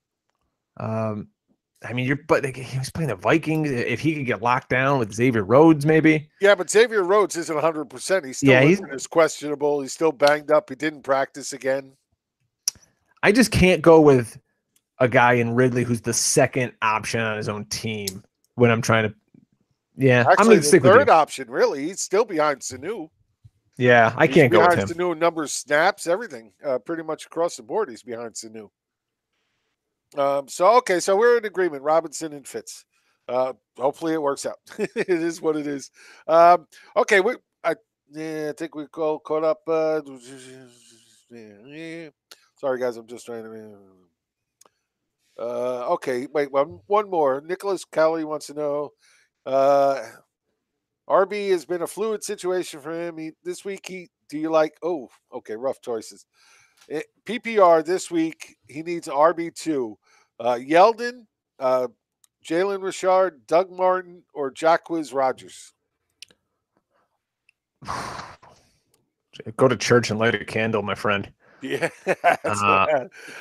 B: I mean, but he was playing the Vikings. If he could get locked down with Xavier Rhodes, maybe.
A: Yeah, but Xavier Rhodes isn't 100%. He's still listed as questionable. He's still banged up. He didn't practice again.
B: I just can't go with a guy in Ridley who's the second option on his own team when I'm trying to. Yeah,
A: actually,
B: I'm going to stick with
A: third option. Really, he's still behind Sanu.
B: Yeah, I can't go with him.
A: He's behind Sanu in numbers, snaps, everything. Pretty much across the board, he's behind Sanu. So we're in agreement. Robinson and Fitz. Hopefully it works out. It is what it is. Okay, I think we caught up. Sorry, guys, I'm just trying to. Okay, wait, one more. Nicholas Kelly wants to know. RB has been a fluid situation for him. This week, do you like? Oh, okay, rough choices. PPR this week, he needs RB2. Yeldon, Jalen Richard, Doug Martin, or Jacquizz Rodgers?
B: Go to church and light a candle, my friend.
A: Yeah.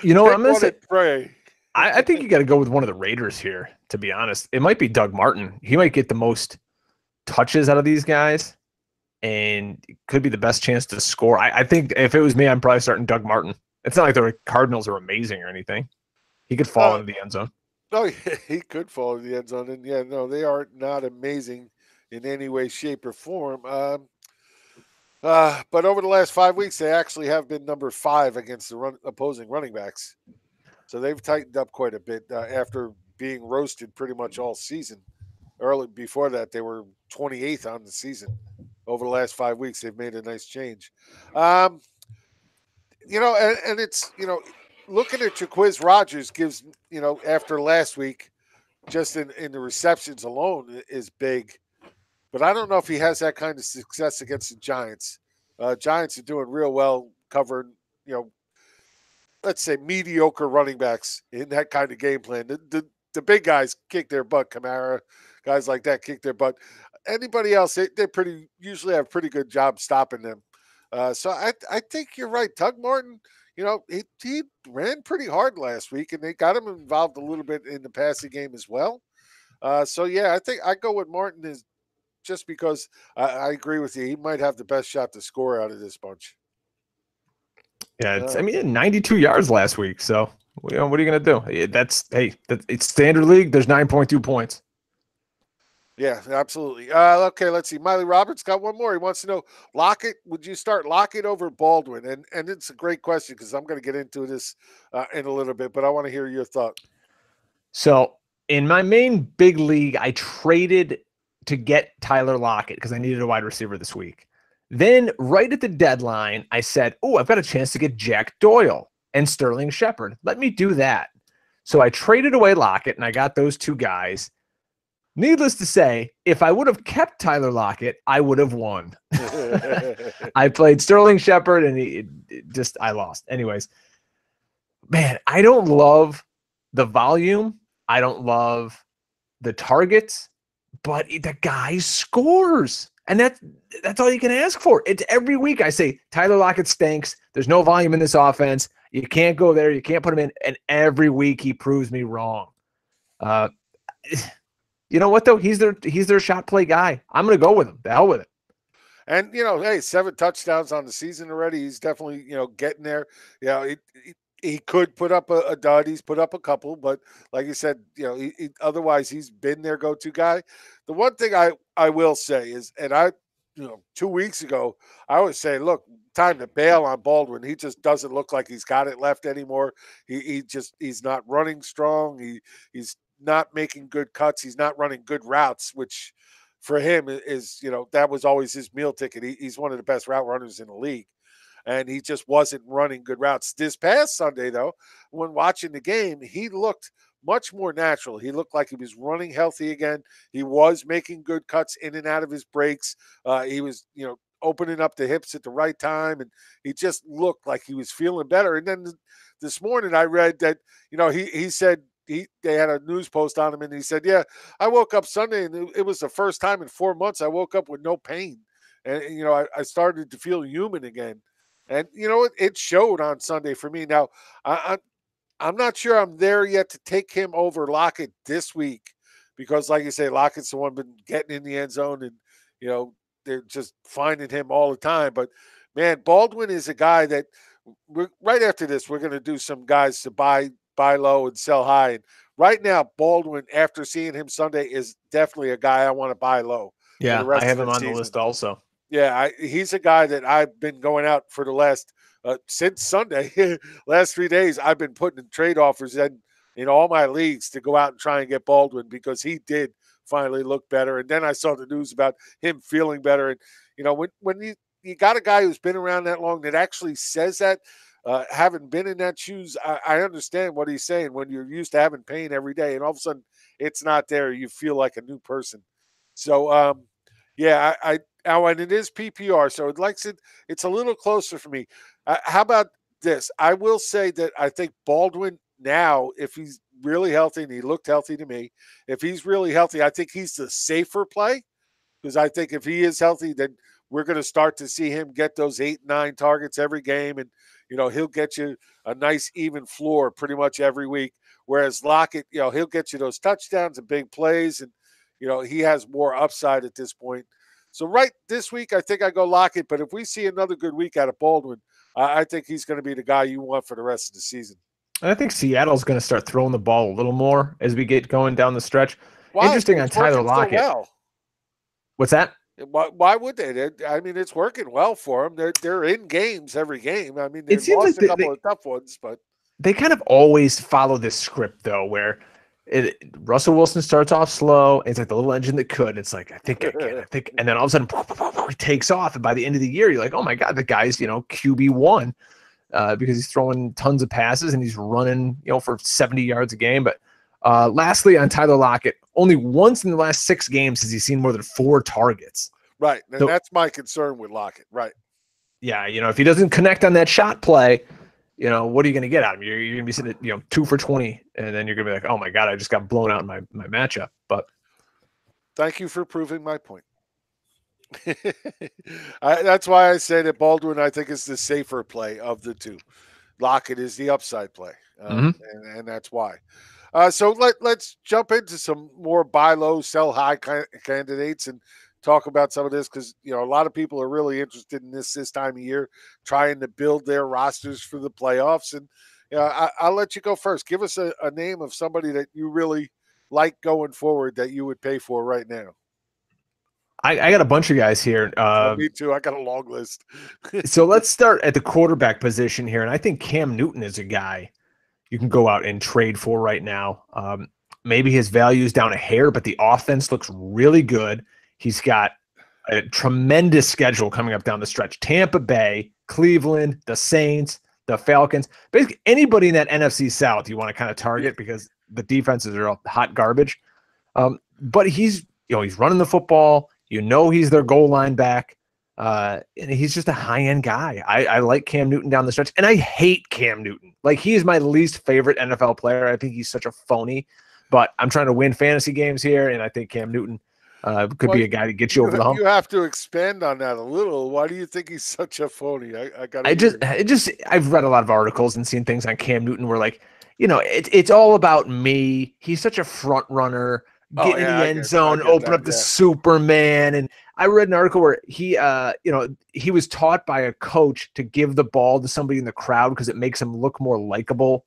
B: You know what? I'm going to say
A: pray.
B: I think you got to go with one of the Raiders here, to be honest. It might be Doug Martin. He might get the most touches out of these guys, and it could be the best chance to score. I think if it was me, I'm probably starting Doug Martin. It's not like the Cardinals are amazing or anything. He could fall into the end zone.
A: Oh, yeah, he could fall into the end zone. And, yeah, no, they are not amazing in any way, shape, or form. But over the last 5 weeks, they actually have been number 5 against the opposing running backs. So they've tightened up quite a bit after being roasted pretty much all season. Early before that, they were 28th on the season. Over the last 5 weeks, they've made a nice change. And it's, looking at Jacquizz Rodgers gives, after last week, just in the receptions alone is big. But I don't know if he has that kind of success against the Giants. Giants are doing real well covering, let's say mediocre running backs in that kind of game plan. The big guys kick their butt. Kamara, guys like that kick their butt. Anybody else, they usually have a pretty good job stopping them. So I think you're right. Doug Martin, he ran pretty hard last week, and they got him involved a little bit in the passing game as well. So yeah, I think I go with Martin is just because I agree with you. He might have the best shot to score out of this bunch.
B: Yeah, 92 yards last week. So what are you going to do? It's standard league. There's 9.2 points.
A: Yeah, absolutely. Okay, let's see. Miley Roberts got one more. He wants to know, Lockett, would you start Lockett over Baldwin? And it's a great question because I'm going to get into this in a little bit, but I want to hear your thought.
B: So in my main big league, I traded to get Tyler Lockett because I needed a wide receiver this week. Then right at the deadline, I said, oh, I've got a chance to get Jack Doyle and Sterling Shepard. Let me do that. So I traded away Lockett, and I got those two guys. Needless to say, if I would have kept Tyler Lockett, I would have won. I played Sterling Shepard, and I lost. Anyways, man, I don't love the volume. I don't love the targets, but the guy scores. And that's all you can ask for. It's every week I say, Tyler Lockett stinks. There's no volume in this offense. You can't go there. You can't put him in. And every week he proves me wrong. You know what, though? He's their shot play guy. I'm going to go with him. The hell with it.
A: And, hey, 7 touchdowns on the season already. He's definitely, getting there. He could put up a dud. He's put up a couple, but like you said, otherwise he's been their go-to guy. The one thing I will say is, and 2 weeks ago, I was saying, look, time to bail on Baldwin. He just doesn't look like he's got it left anymore. He's not running strong. He's not making good cuts. He's not running good routes, which for him is, that was always his meal ticket. He's one of the best route runners in the league. And he just wasn't running good routes. This past Sunday, though, when watching the game, he looked much more natural. He looked like he was running healthy again. He was making good cuts in and out of his breaks. He was, opening up the hips at the right time, and he just looked like he was feeling better. And then this morning I read that, he said, they had a news post on him, and he said, "Yeah, I woke up Sunday, and it was the first time in 4 months I woke up with no pain, and I started to feel human again." And it showed on Sunday for me. Now, I, I'm not sure I'm there yet to take him over Lockett this week because, like you say, Lockett's the one been getting in the end zone, and you know they're just finding him all the time. But man, Baldwin is a guy that right after this we're going to do some guys to buy low and sell high. And right now, Baldwin, after seeing him Sunday, is definitely a guy I want to buy low for the
B: Yeah, I
A: rest of
B: have
A: the
B: him on the
A: season.
B: list also.
A: Yeah, he's a guy that I've been going out for the last since Sunday, last 3 days. I've been putting in trade offers in all my leagues to go out and try and get Baldwin because he did finally look better. And then I saw the news about him feeling better. And when you got a guy who's been around that long that actually says that, having been in that shoes, I understand what he's saying. When you're used to having pain every day, and all of a sudden it's not there, you feel like a new person. So, yeah, and it is PPR, so it's a little closer for me. How about this? I will say that I think Baldwin now, if he's really healthy, and he looked healthy to me, if he's really healthy, I think he's the safer play because I think if he is healthy, then we're going to start to see him get those 8, 9 targets every game, and he'll get you a nice even floor pretty much every week. Whereas Lockett, he'll get you those touchdowns and big plays, and he has more upside at this point. So right this week, I think I go Lockett. But if we see another good week out of Baldwin, I think he's going to be the guy you want for the rest of the season.
B: And I think Seattle's going to start throwing the ball a little more as we get going down the stretch.
A: Why?
B: Interesting on
A: It's
B: Tyler
A: working so
B: Lockett.
A: well.
B: What's that?
A: Why would they? I mean, it's working well for them. They're in games every game. I mean,
B: It
A: they've
B: seems
A: lost
B: like
A: a couple of tough ones, but
B: they kind of always follow this script though, where Russell Wilson starts off slow. It's like the little engine that could. It's like, I think I can. I think, and then all of a sudden, he takes off. And by the end of the year, you're like, oh my god, the guy's QB1 because he's throwing tons of passes and he's running for 70 yards a game. But lastly, on Tyler Lockett, only once in the last 6 games has he seen more than 4 targets.
A: Right, and
B: So,
A: that's my concern with Lockett. Right.
B: yeah, if he doesn't connect on that shot play, what are you going to get out of him? You're going to be sitting at 2 for 20, and then you're going to be like, oh my god, I just got blown out in my matchup. But
A: thank you for proving my point. That's why I say that Baldwin, I think, is the safer play of the two. Lockett is the upside play, and that's why. So let's jump into some more buy low, sell high candidates and talk about some of this because a lot of people are really interested in this time of year, trying to build their rosters for the playoffs. And I'll let you go first. Give us a name of somebody that you really like going forward that you would pay for right now.
B: I got a bunch of guys here.
A: Me too. I got a long list.
B: So let's start at the quarterback position here, and I think Cam Newton is a guy you can go out and trade for right now. Maybe his value is down a hair, but the offense looks really good. He's got a tremendous schedule coming up down the stretch. Tampa Bay, Cleveland, the Saints, the Falcons. Basically, anybody in that NFC South you want to kind of target because the defenses are hot garbage. But he's running the football. He's their goal line back. And he's just a high-end guy. I like Cam Newton down the stretch, and I hate Cam Newton. Like, he is my least favorite NFL player. I think he's such a phony, but I'm trying to win fantasy games here, and I think Cam Newton could be a guy to get you over the hump.
A: You have to expand on that a little. Why do you think he's such a phony?
B: I've read a lot of articles and seen things on Cam Newton where it's all about me. He's such a front runner. Get in the end zone, open up the Superman. And I read an article where he was taught by a coach to give the ball to somebody in the crowd because it makes him look more likable.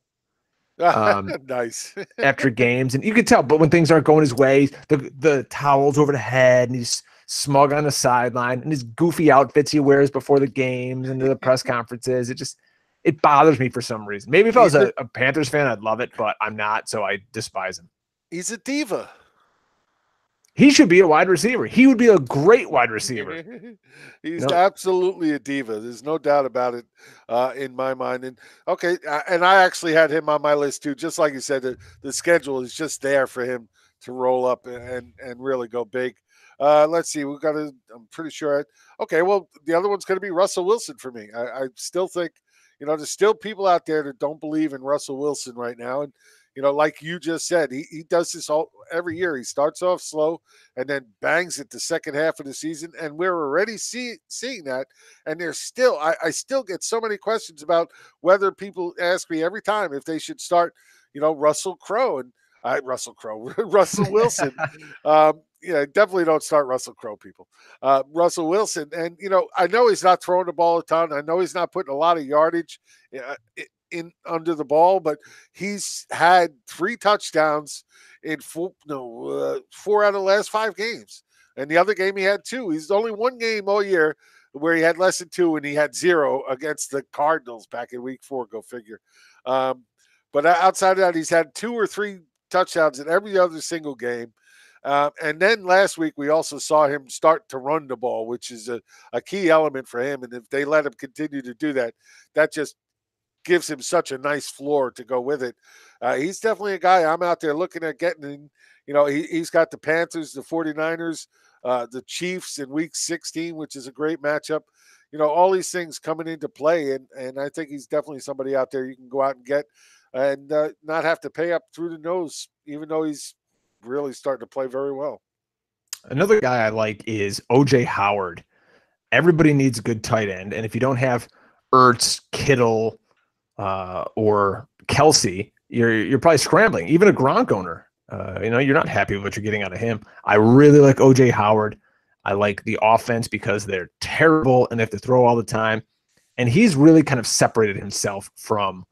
A: Nice.
B: After games, and you could tell, but when things aren't going his way, the towels over the head, and he's smug on the sideline, and his goofy outfits he wears before the games and the press conferences. It bothers me for some reason. Maybe if I was a Panthers fan, I'd love it, but I'm not, so I despise him.
A: He's a diva.
B: He should be a wide receiver. He would be a great wide receiver.
A: He's absolutely a diva. There's no doubt about it in my mind. And okay, and I actually had him on my list too. Just like you said, the schedule is just there for him to roll up and really go big. Let's see. We've got to. I'm pretty sure. Okay, well, the other one's going to be Russell Wilson for me. I still think there's still people out there that don't believe in Russell Wilson right now, and like you just said, he does this all every year. He starts off slow and then bangs it the second half of the season, and we're already seeing that. And there's still, I still get so many questions about whether people ask me every time if they should start, Russell Crowe and Russell Crowe, Russell Wilson. Definitely don't start Russell Crowe, people. Russell Wilson, and I know he's not throwing the ball a ton. I know he's not putting a lot of yardage in under the ball, but he's had 3 touchdowns in 4 out of the last 5 games. And the other game he had 2. He's only one game all year where he had less than 2, and he had 0 against the Cardinals back in week 4. Go figure. But outside of that, he's had 2 or 3 touchdowns in every other single game. And then last week, we also saw him start to run the ball, which is a key element for him. And if they let him continue to do that, that just gives him such a nice floor to go with it. He's definitely a guy I'm out there looking at getting in. He's got the Panthers, the 49ers, the Chiefs in week 16, which is a great matchup. All these things coming into play. And I think he's definitely somebody out there you can go out and get and not have to pay up through the nose, even though he's really starting to play very well.
B: Another guy I like is O.J. Howard. Everybody needs a good tight end. And if you don't have Ertz, Kittle, or Kelsey, you're probably scrambling. Even a Gronk owner, you're not happy with what you're getting out of him. I really like O.J. Howard. I like the offense because they're terrible and they have to throw all the time. And he's really kind of separated himself from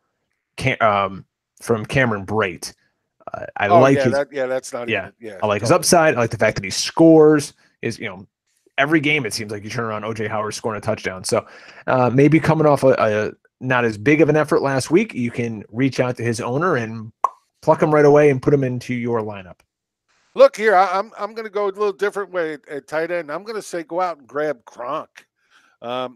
B: Cameron Brate. I like his
A: that's not even,
B: I like his upside. I like the fact that he scores. Every game it seems like you turn around, O.J. Howard scoring a touchdown. So maybe coming off a not as big of an effort last week, you can reach out to his owner and pluck him right away and put him into your lineup.
A: Look here, I'm going to go a little different way at tight end. I'm going to say go out and grab Gronk.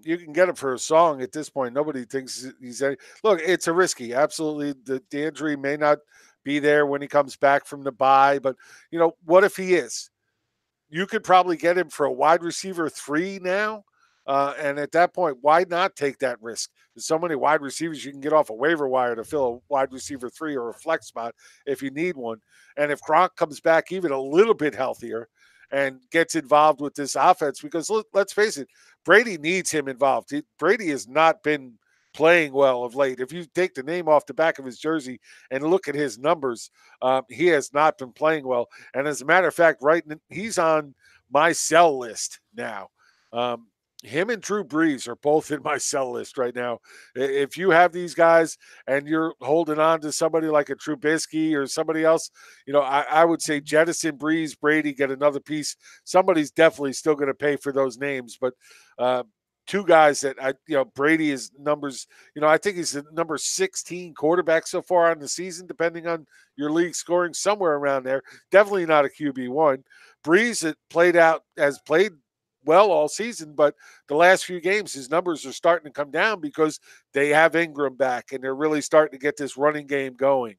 A: You can get him for a song at this point. Nobody thinks he's any. Look, it's a risky. Absolutely, the injury may not be there when he comes back from the bye, but what if he is? You could probably get him for a wide receiver 3 now. And at that point, why not take that risk? There's so many wide receivers you can get off a waiver wire to fill a wide receiver 3 or a flex spot if you need one. And if Gronk comes back even a little bit healthier and gets involved with this offense, because let's face it, Brady needs him involved. Brady has not been playing well of late. If you take the name off the back of his jersey and look at his numbers, he has not been playing well. And as a matter of fact, he's on my sell list now. Him and Drew Brees are both in my sell list right now. If you have these guys and you're holding on to somebody like a Trubisky or somebody else, I would say jettison Brees, Brady, get another piece. Somebody's definitely still going to pay for those names, but 2 guys that Brady is numbers. I think he's the number 16 quarterback so far on the season, depending on your league scoring, somewhere around there. Definitely not a QB1. Brees has played well all season, but the last few games his numbers are starting to come down because they have Ingram back and they're really starting to get this running game going.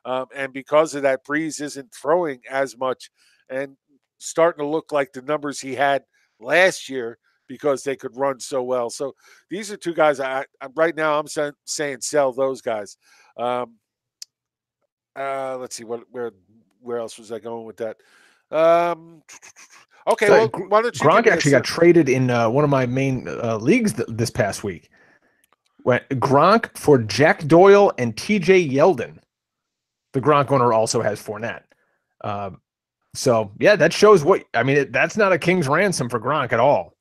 A: And because of that, Brees isn't throwing as much and starting to look like the numbers he had last year because they could run so well. So these are 2 guys right now I'm saying sell those guys. Let's see where else was I going with that? Okay, well, why don't you?
B: Gronk actually got traded in one of my main leagues this past week. Went Gronk for Jack Doyle and T.J. Yeldon. The Gronk owner also has Fournette. So yeah, that shows that's not a king's ransom for Gronk at all.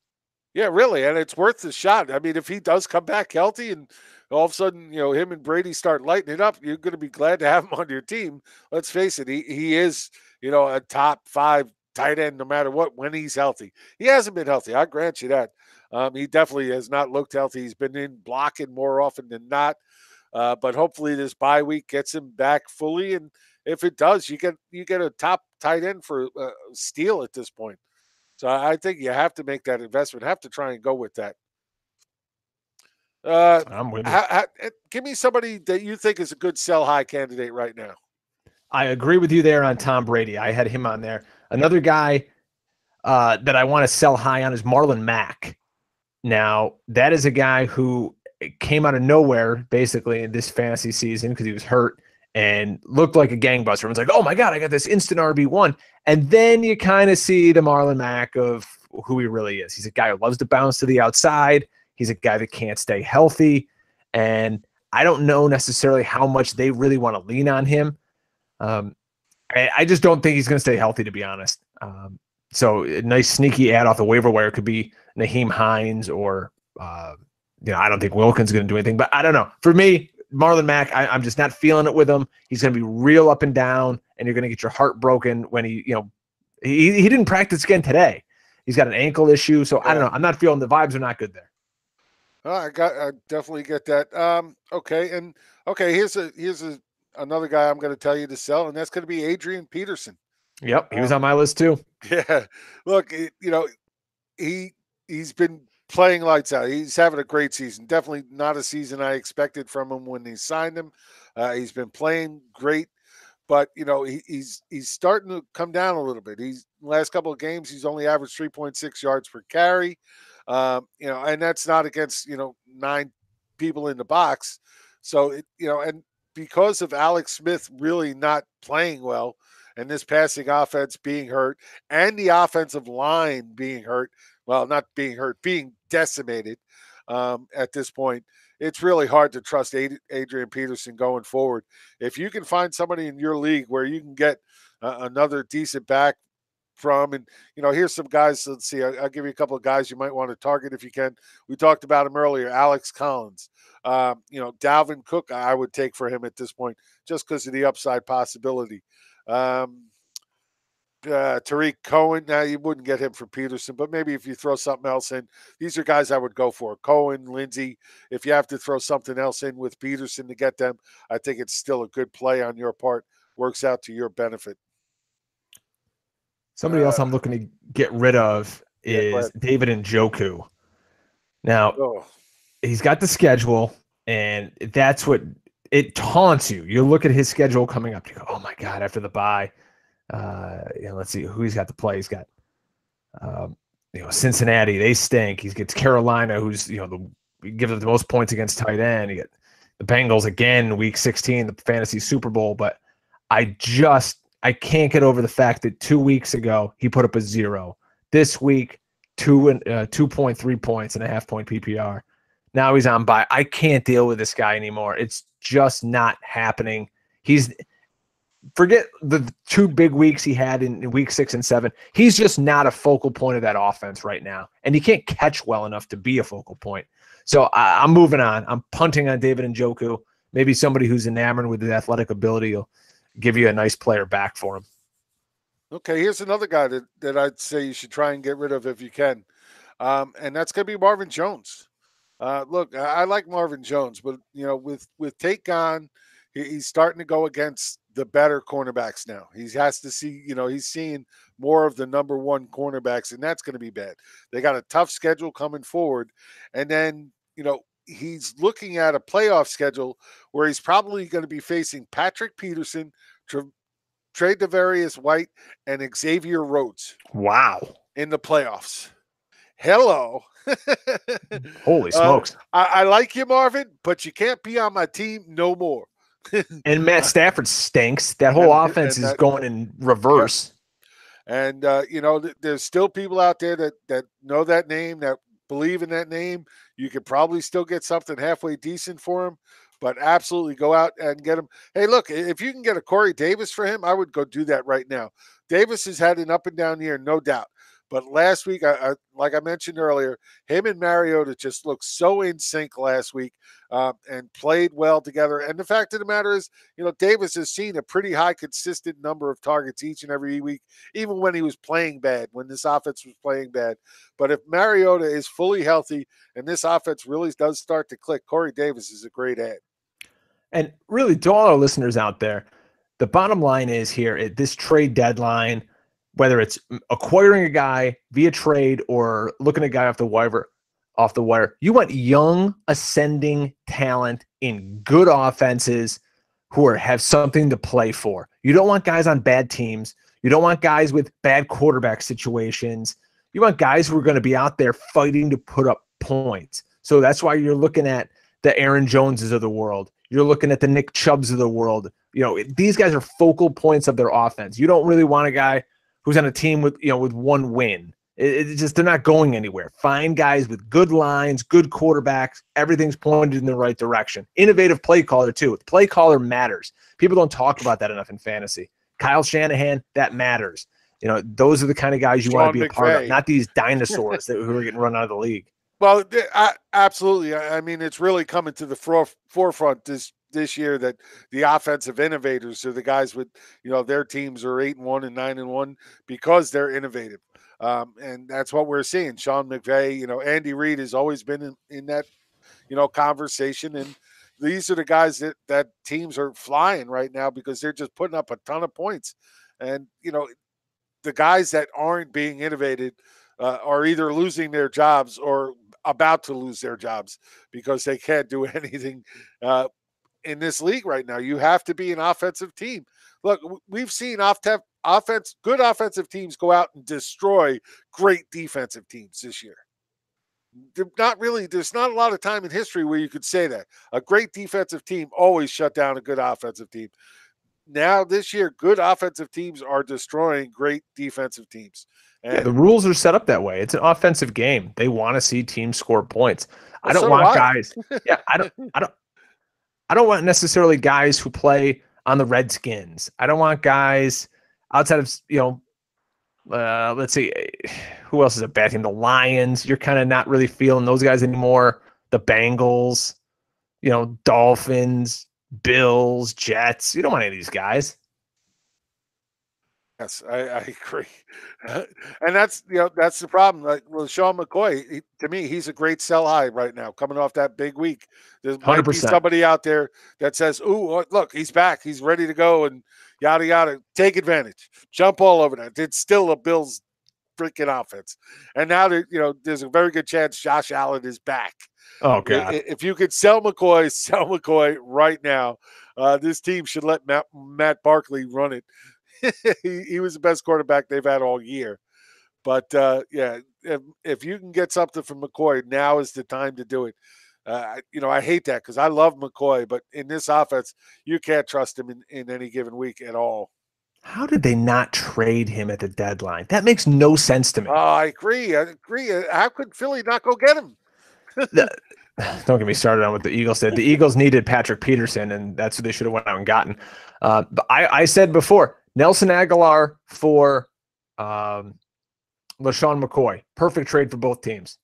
A: Yeah, really, and it's worth the shot. I mean, if he does come back healthy and all of a sudden, him and Brady start lighting it up, you're going to be glad to have him on your team. Let's face it, he is, a top 5 tight end no matter what when he's healthy. He hasn't been healthy. I grant you that. He definitely has not looked healthy. He's been in blocking more often than not. But hopefully this bye week gets him back fully. And if it does, you get a top tight end for steal at this point. So I think you have to make that investment, have to try and go with that.
B: I'm with you.
A: Give me somebody that you think is a good sell high candidate right now.
B: I agree with you there on Tom Brady. I had him on there. Another guy that I want to sell high on is Marlon Mack. Now, that is a guy who came out of nowhere, basically, in this fantasy season because he was hurt, and looked like a gangbuster. Everyone's like, oh my God, I got this instant RB1. And then you kind of see the Marlon Mack of who he really is. He's a guy who loves to bounce to the outside. He's a guy that can't stay healthy. And I don't know necessarily how much they really want to lean on him. I just don't think he's going to stay healthy, to be honest. So a nice sneaky ad off the waiver wire could be Naheem Hines or, I don't think Wilkins is going to do anything. But I don't know. For me, Marlon Mack, I'm just not feeling it with him. He's going to be real up and down, and you're going to get your heart broken when he didn't practice again today. He's got an ankle issue, so I don't know. I'm not feeling the vibes are not good there.
A: I definitely get that. Here's another guy I'm going to tell you to sell, and that's going to be Adrian Peterson.
B: Yep, he was on my list too.
A: Yeah, look, he's been playing lights out. He's having a great season. Definitely not a season I expected from him when they signed him. He's been playing great, but he's starting to come down a little bit. He's last couple of games he's only averaged 3.6 yards per carry. And that's not against 9 people in the box. So and because of Alex Smith really not playing well, and this passing offense being hurt, and the offensive line being hurt, well, not being hurt, being decimated at this point, it's really hard to trust Adrian Peterson going forward. If you can find somebody in your league where you can get another decent back from, and here's some guys. Let's see, I'll give you a couple of guys you might want to target if you can. We talked about him earlier, Alex Collins. Dalvin Cook I would take for him at this point just because of the upside possibility. Tariq Cohen, now you wouldn't get him for Peterson, but maybe if you throw something else in, these are guys I would go for. Cohen, Lindsey, if you have to throw something else in with Peterson to get them, I think it's still a good play on your part. Works out to your benefit.
B: Somebody else I'm looking to get rid of is David Njoku. Now, he's got the schedule, and that's what it taunts you. You look at his schedule coming up, you go, oh my God, after the bye. Let's see who he's got to play. He's got Cincinnati, they stink. He gets Carolina, who's gives up the most points against tight end. You get the Bengals again, week 16, the fantasy Super Bowl. But I can't get over the fact that 2 weeks ago he put up a 0. This week, 2.3 points and a half-point PPR. Now he's on bye. I can't deal with this guy anymore. It's just not happening. Forget the 2 big weeks he had in week 6 and 7. He's just not a focal point of that offense right now. And he can't catch well enough to be a focal point. So I'm moving on. I'm punting on David Njoku. Maybe somebody who's enamored with his athletic ability will give you a nice player back for him.
A: Okay, here's another guy that I'd say you should try and get rid of if you can. And that's going to be Marvin Jones. Look, I like Marvin Jones, but, with Tate gone, he's starting to go against the better cornerbacks now. He has to see, he's seeing more of the number 1 cornerbacks, and that's going to be bad. They got a tough schedule coming forward. And then, he's looking at a playoff schedule where he's probably going to be facing Patrick Peterson, Trey DeVarius White, and Xavier Rhodes.
B: Wow.
A: In the playoffs. Hello.
B: Holy smokes.
A: I like you, Marvin, but you can't be on my team no more.
B: And Matt Stafford stinks. That whole offense is going in reverse.
A: Yeah. And, there's still people out there that know that name, that believe in that name. You could probably still get something halfway decent for him, but absolutely go out and get him. Hey, look, if you can get a Corey Davis for him, I would go do that right now. Davis has had an up and down year, no doubt. But last week, like I mentioned earlier, him and Mariota just looked so in sync last week and played well together. And the fact of the matter is, Davis has seen a pretty high consistent number of targets each and every week, even when he was playing bad, when this offense was playing bad. But if Mariota is fully healthy and this offense really does start to click, Corey Davis is a great ad.
B: And really, to all our listeners out there, the bottom line is here at this trade deadline, whether it's acquiring a guy via trade or looking at a guy off the wire, you want young, ascending talent in good offenses who have something to play for. You don't want guys on bad teams. You don't want guys with bad quarterback situations. You want guys who are going to be out there fighting to put up points. So that's why you're looking at the Aaron Joneses of the world. You're looking at the Nick Chubbs of the world. These guys are focal points of their offense. You don't really want a guy who's on a team with one win. It's just they're not going anywhere. Find guys with good lines, good quarterbacks. Everything's pointed in the right direction. Innovative play caller too. Play caller matters. People don't talk about that enough in fantasy. Kyle Shanahan, that matters. Those are the kind of guys you want to
A: Sean
B: be a part of,
A: McVay.
B: not these dinosaurs who are getting run out of the league.
A: Well, absolutely. I mean, it's really coming to the forefront this year that the offensive innovators are the guys with, their teams are 8-1 and 9-1 because they're innovative. And that's what we're seeing. Sean McVay, Andy Reid has always been in that, conversation. And these are the guys that teams are flying right now because they're just putting up a ton of points. And, the guys that aren't being innovated are either losing their jobs or about to lose their jobs because they can't do anything in this league right now. You have to be an offensive team. Look, we've seen good offensive teams go out and destroy great defensive teams this year. There's not a lot of time in history where you could say that. A great defensive team always shut down a good offensive team. Now this year, good offensive teams are destroying great defensive teams. And
B: the rules are set up that way. It's an offensive game. They want to see teams score points.
A: Well,
B: I don't
A: so
B: want
A: do I.
B: guys. Yeah, I don't want necessarily guys who play on the Redskins. I don't want guys outside of let's see, who else is a bad team? The Lions. You're kind of not really feeling those guys anymore. The Bengals, Dolphins, Bills, Jets. You don't want any of these guys.
A: Yes, I agree, and that's the problem. Like, well, Sean McCoy, to me, he's a great sell high right now, coming off that big week. There might
B: 100%.
A: be somebody out there that says, "Ooh, look, he's back, he's ready to go," and yada yada. Take advantage, jump all over that. It's still a Bills freaking offense, and now there's a very good chance Josh Allen is back.
B: Oh God!
A: If you could sell McCoy right now. This team should let Matt Barkley run it. he was the best quarterback they've had all year. But, if you can get something from McCoy, now is the time to do it. I hate that because I love McCoy, but in this offense, you can't trust him in any given week at all.
B: How did they not trade him at the deadline? That makes no sense to me.
A: I agree. How could Philly not go get him?
B: Don't get me started on what the Eagles said. The Eagles needed Patrick Peterson, and that's who they should have went out and gotten. But I said before, Nelson Aguilar for LaShawn McCoy. Perfect trade for both teams.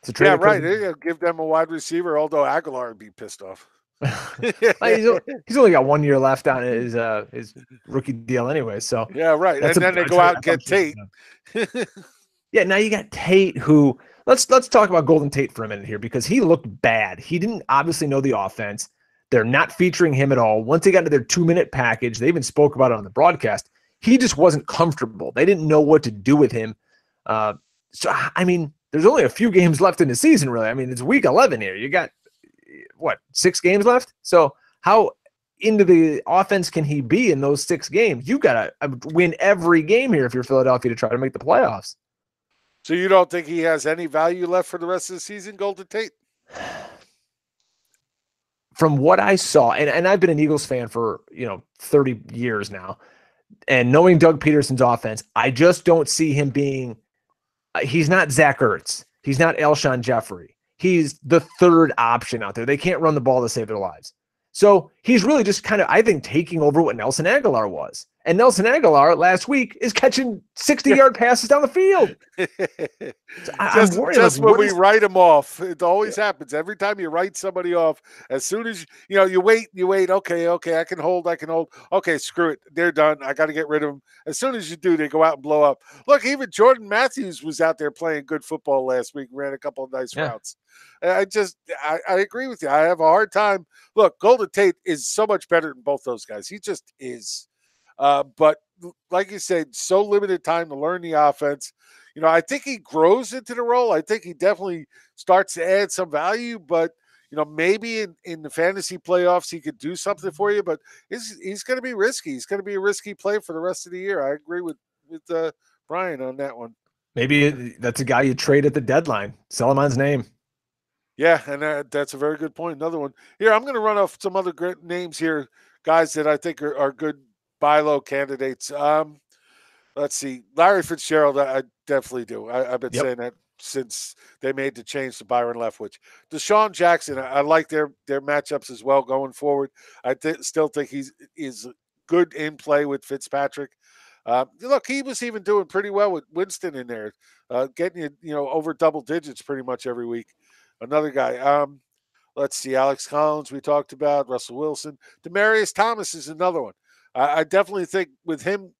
A: It's a trade. Yeah, right. Give them a wide receiver, although Aguilar would be pissed off.
B: He's only got 1 year left on his rookie deal anyway. So
A: yeah, right. And then they go out and get Tate.
B: Yeah, now you got Tate, who let's talk about Golden Tate for a minute here because he looked bad. He didn't obviously know the offense. They're not featuring him at all. Once they got into their 2-minute package, they even spoke about it on the broadcast. He just wasn't comfortable. They didn't know what to do with him. So, I mean, there's only a few games left in the season, really. I mean, it's week 11 here. You got, 6 games left? So how into the offense can he be in those 6 games? You got to win every game here if you're Philadelphia to try to make the playoffs.
A: So you don't think he has any value left for the rest of the season, Golden Tate?
B: From what I saw, and I've been an Eagles fan for 30 years now, and knowing Doug Peterson's offense, I just don't see him being. He's not Zach Ertz. He's not Alshon Jeffrey. He's the third option out there. They can't run the ball to save their lives. So he's really just kind of, I think, taking over what Nelson Aguilar was. And Nelson Aguilar last week is catching 60-yard passes down the field. So
A: just when we write them off, it always happens. Every time you write somebody off, as soon as you wait. Okay, I can hold. Okay, screw it. They're done. I got to get rid of them. As soon as you do, they go out and blow up. Look, even Jordan Matthews was out there playing good football last week. Ran a couple of nice routes. I agree with you. I have a hard time. Look, Golden Tate is so much better than both those guys. He just is. But like you said, so limited time to learn the offense. I think he grows into the role. I think he definitely starts to add some value, but maybe in the fantasy playoffs, he could do something for you, but he's going to be risky. He's going to be a risky play for the rest of the year. I agree with Brian on that one.
B: Maybe that's a guy you trade at the deadline. Sell him on his name.
A: Yeah, and that's a very good point. Another one. Here, I'm going to run off some other great names here guys that I think are good buy low candidates. Let's see. Larry Fitzgerald, I definitely do. I've been
B: Yep.
A: saying that since they made the change to Byron Leftwich. Deshaun Jackson, I like their matchups as well going forward. Still think he's good in play with Fitzpatrick. Look, he was even doing pretty well with Winston in there, getting over double digits pretty much every week. Another guy. Let's see, Alex Collins we talked about, Russell Wilson, Demaryius Thomas is another one. I definitely think with him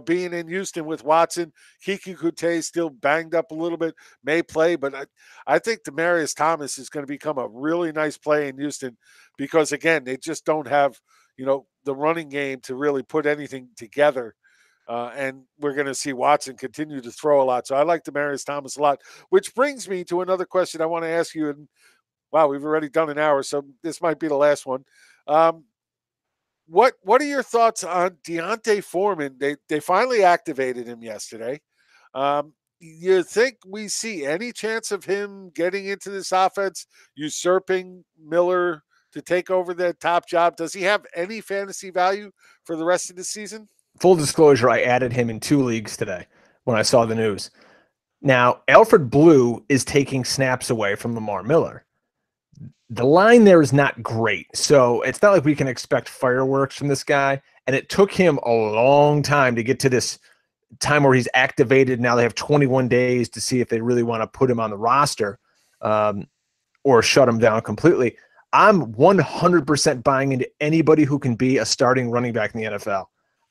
A: being in Houston with Watson, Kiki Kute still banged up a little bit, may play, but I think Demaryius Thomas is going to become a really nice play in Houston because, again, they just don't have, the running game to really put anything together. And we're going to see Watson continue to throw a lot. So I like Demaryius Thomas a lot, which brings me to another question I want to ask you. And wow, we've already done an hour, so this might be the last one. What are your thoughts on Deontay Foreman? They finally activated him yesterday. You think we see any chance of him getting into this offense, usurping Miller to take over that top job? Does he have any fantasy value for the rest of the season?
B: Full disclosure, I added him in 2 leagues today when I saw the news. Now, Alfred Blue is taking snaps away from Lamar Miller. The line there is not great. So it's not like we can expect fireworks from this guy. And it took him a long time to get to this time where he's activated. Now they have 21 days to see if they really want to put him on the roster or shut him down completely. I'm 100% buying into anybody who can be a starting running back in the NFL.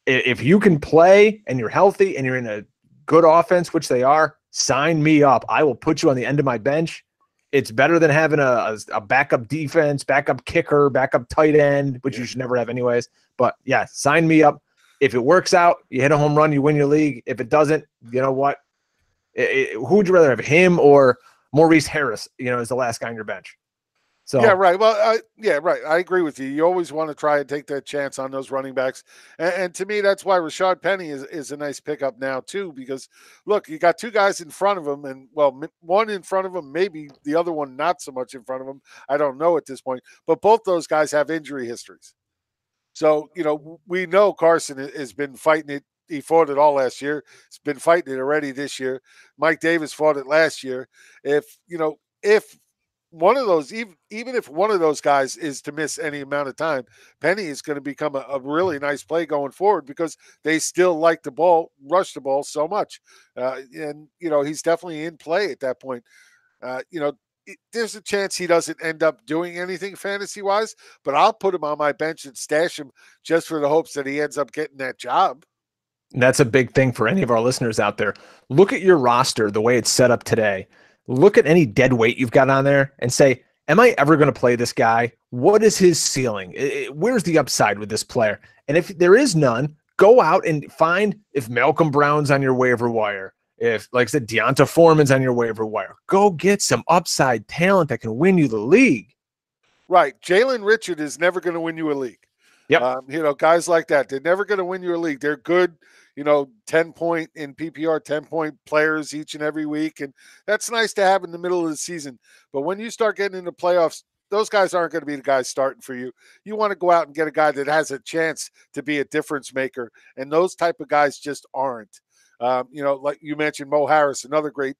B: If you can play and you're healthy and you're in a good offense, which they are, sign me up. I will put you on the end of my bench. It's better than having a backup defense, backup kicker, backup tight end, which you should never have anyways. But yeah, sign me up. If it works out, you hit a home run, you win your league. If it doesn't, you know what? Who would you rather have, him or Maurice Harris, as the last guy on your bench? So
A: yeah, right. Well, right. I agree with you. You always want to try and take that chance on those running backs, and to me, that's why Rashad Penny is a nice pickup now too. Because look, you got two guys in front of him, and one in front of him, maybe the other one not so much in front of him. I don't know at this point, but both those guys have injury histories. So we know Carson has been fighting it. He fought it all last year. He's been fighting it already this year. Mike Davis fought it last year. If one of those, even if one of those guys is to miss any amount of time, Penny is going to become a really nice play going forward because they still like the ball, rush the ball so much. And he's definitely in play at that point. There's a chance he doesn't end up doing anything fantasy wise, but I'll put him on my bench and stash him just for the hopes that he ends up getting that job.
B: that's a big thing for any of our listeners out there. Look at your roster, the way it's set up today. Look at any dead weight you've got on there and say, am I ever going to play this guy? What is his ceiling? Where's the upside with this player? And if there is none, go out and find if Malcolm Brown's on your waiver wire, if, like I said, Deonta Foreman's on your waiver wire. Go get some upside talent that can win you the league.
A: Right. Jalen Richard is never going to win you a league.
B: Yep.
A: Guys like that, they're never going to win you a league. They're good, 10-point in PPR, 10-point players each and every week. And that's nice to have in the middle of the season. But when you start getting into playoffs, those guys aren't going to be the guys starting for you. You want to go out and get a guy that has a chance to be a difference maker. And those type of guys just aren't. Like you mentioned, Mo Harris, another great,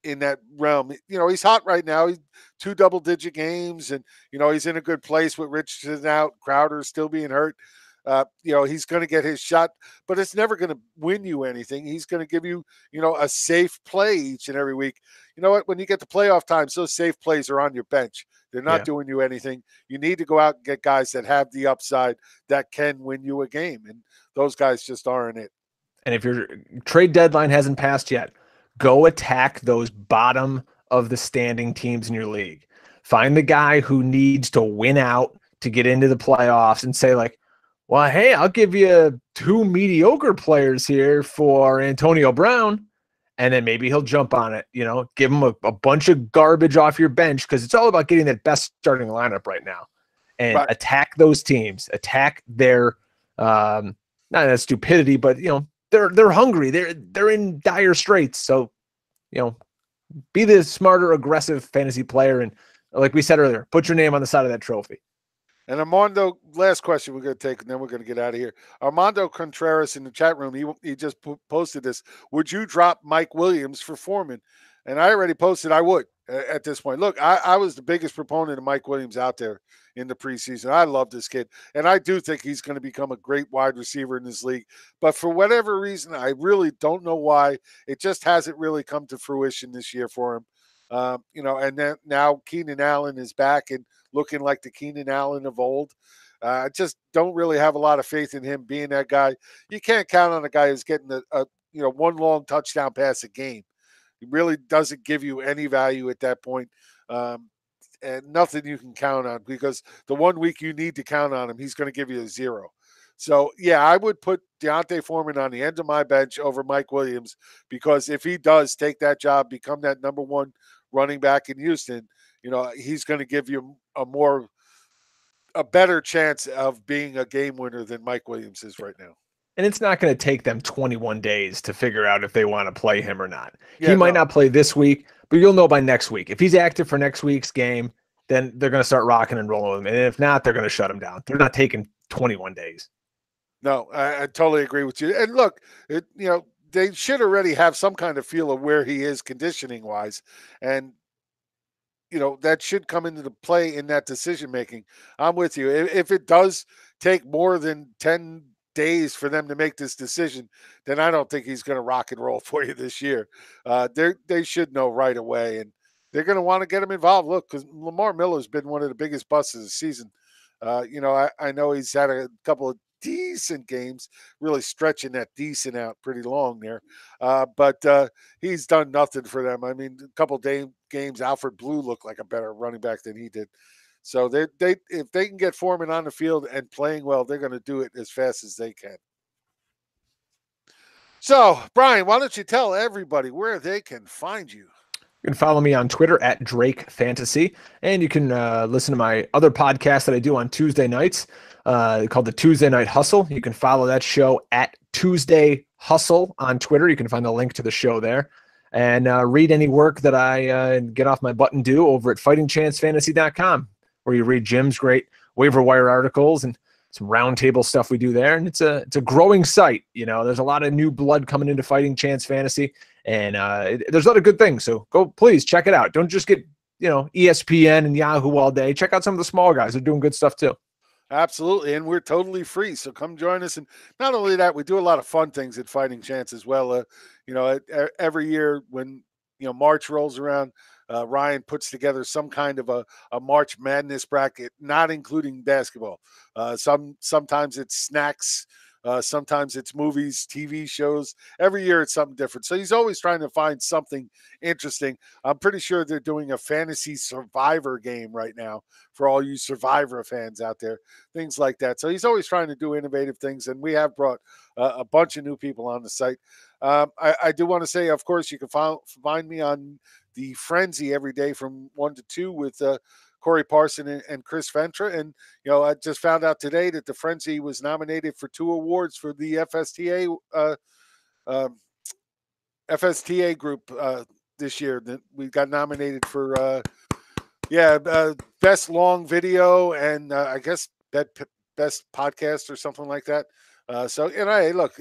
A: in that realm. He's hot right now. He's 2 double-digit games, and he's in a good place with Richardson out, Crowder still being hurt. He's going to get his shot, but it's never going to win you anything. He's going to give you, a safe play each and every week. You know what? When you get to playoff times, those safe plays are on your bench. They're not doing you anything. You need to go out and get guys that have the upside that can win you a game, and those guys just aren't it.
B: And if your trade deadline hasn't passed yet, go attack those bottom of the standing teams in your league. Find the guy who needs to win out to get into the playoffs and say, like, well, hey, I'll give you 2 mediocre players here for Antonio Brown. And then maybe he'll jump on it, give him a bunch of garbage off your bench because it's all about getting that best starting lineup right now. And attack those teams, attack their not that stupidity, but they're hungry. They're in dire straits. So, be the smarter, aggressive fantasy player. And like we said earlier, put your name on the side of that trophy.
A: And Armando, last question we're going to take, and then we're going to get out of here. Armando Contreras in the chat room, he just posted this. Would you drop Mike Williams for Foreman? And I already posted I would at this point. Look, I was the biggest proponent of Mike Williams out there in the preseason. I love this kid, and I do think he's going to become a great wide receiver in this league. But for whatever reason, I really don't know why. It just hasn't really come to fruition this year for him. And then now Keenan Allen is back and looking like the Keenan Allen of old. I just don't really have a lot of faith in him being that guy. You can't count on a guy who's getting one long touchdown pass a game. He really doesn't give you any value at that point. And nothing you can count on, because the 1 week you need to count on him, he's going to give you a 0. So, yeah, I would put Deontay Foreman on the end of my bench over Mike Williams, because if he does take that job, become that number one running back in Houston, he's going to give you a better chance of being a game winner than Mike Williams is right now.
B: And it's not going to take them 21 days to figure out if they want to play him or not.
A: Yeah,
B: he might not play this week, but you'll know by next week. If he's active for next week's game, then they're going to start rocking and rolling with him. And if not, they're going to shut him down. They're not taking 21 days.
A: No, I totally agree with you. And look, they should already have some kind of feel of where he is conditioning wise. And that should come into the play in that decision making. I'm with you. If it does take more than 10 days for them to make this decision, then I don't think he's going to rock and roll for you this year. They should know right away, and they're going to want to get him involved. Look, because Lamar Miller's been one of the biggest busts of the season. I know he's had a couple of decent games, really stretching that decent out pretty long there. But he's done nothing for them. I mean, a couple of games, Alfred Blue looked like a better running back than he did. So they if they can get Foreman on the field and playing well, they're going to do it as fast as they can. So, Brian, why don't you tell everybody where they can find you?
B: You can follow me on Twitter at Drake Fantasy, and you can listen to my other podcast that I do on Tuesday nights called the Tuesday Night Hustle. You can follow that show at Tuesday Hustle on Twitter. You can find the link to the show there. And read any work that I get off my butt and do over at fightingchancefantasy.com, where you read Jim's great waiver wire articles and some roundtable stuff we do there. And it's a growing site. There's a lot of new blood coming into Fighting Chance Fantasy, and there's a lot of good things. So go, please check it out. Don't just get, ESPN and Yahoo all day. Check out some of the small guys. They're doing good stuff too.
A: Absolutely. And we're totally free. So come join us. And not only that, we do a lot of fun things at Fighting Chance as well. Every year when, March rolls around, Ryan puts together some kind of a March Madness bracket, not including basketball. Sometimes it's snacks. Sometimes it's movies, TV shows. Every year it's something different. So he's always trying to find something interesting. I'm pretty sure they're doing a fantasy survivor game right now for all you Survivor fans out there, things like that. So he's always trying to do innovative things, and we have brought a bunch of new people on the site. I do want to say, of course, you can find me on the Frenzy every day from 1 to 2 with Corey Parson and Chris Ventra. And, I just found out today that the Frenzy was nominated for 2 awards for the FSTA group this year. That we got nominated for, best long video and I guess best podcast or something like that. Hey, look,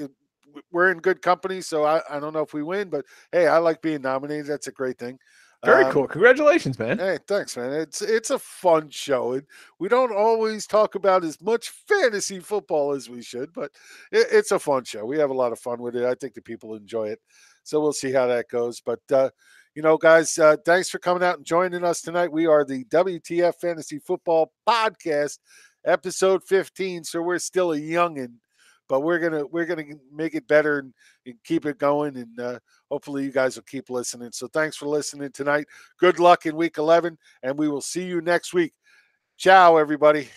A: we're in good company, so I don't know if we win, but hey, I like being nominated. That's a great thing.
B: Very cool. Congratulations, man.
A: Hey, thanks, man. It's a fun show. We don't always talk about as much fantasy football as we should, but it's a fun show. We have a lot of fun with it. I think the people enjoy it. So we'll see how that goes. But, guys, thanks for coming out and joining us tonight. We are the WTF Fantasy Football Podcast, episode 15. So we're still a youngin', but we're gonna make it better and keep it going, and hopefully you guys will keep listening. So thanks for listening tonight. Good luck in week 11, and we will see you next week. Ciao, everybody.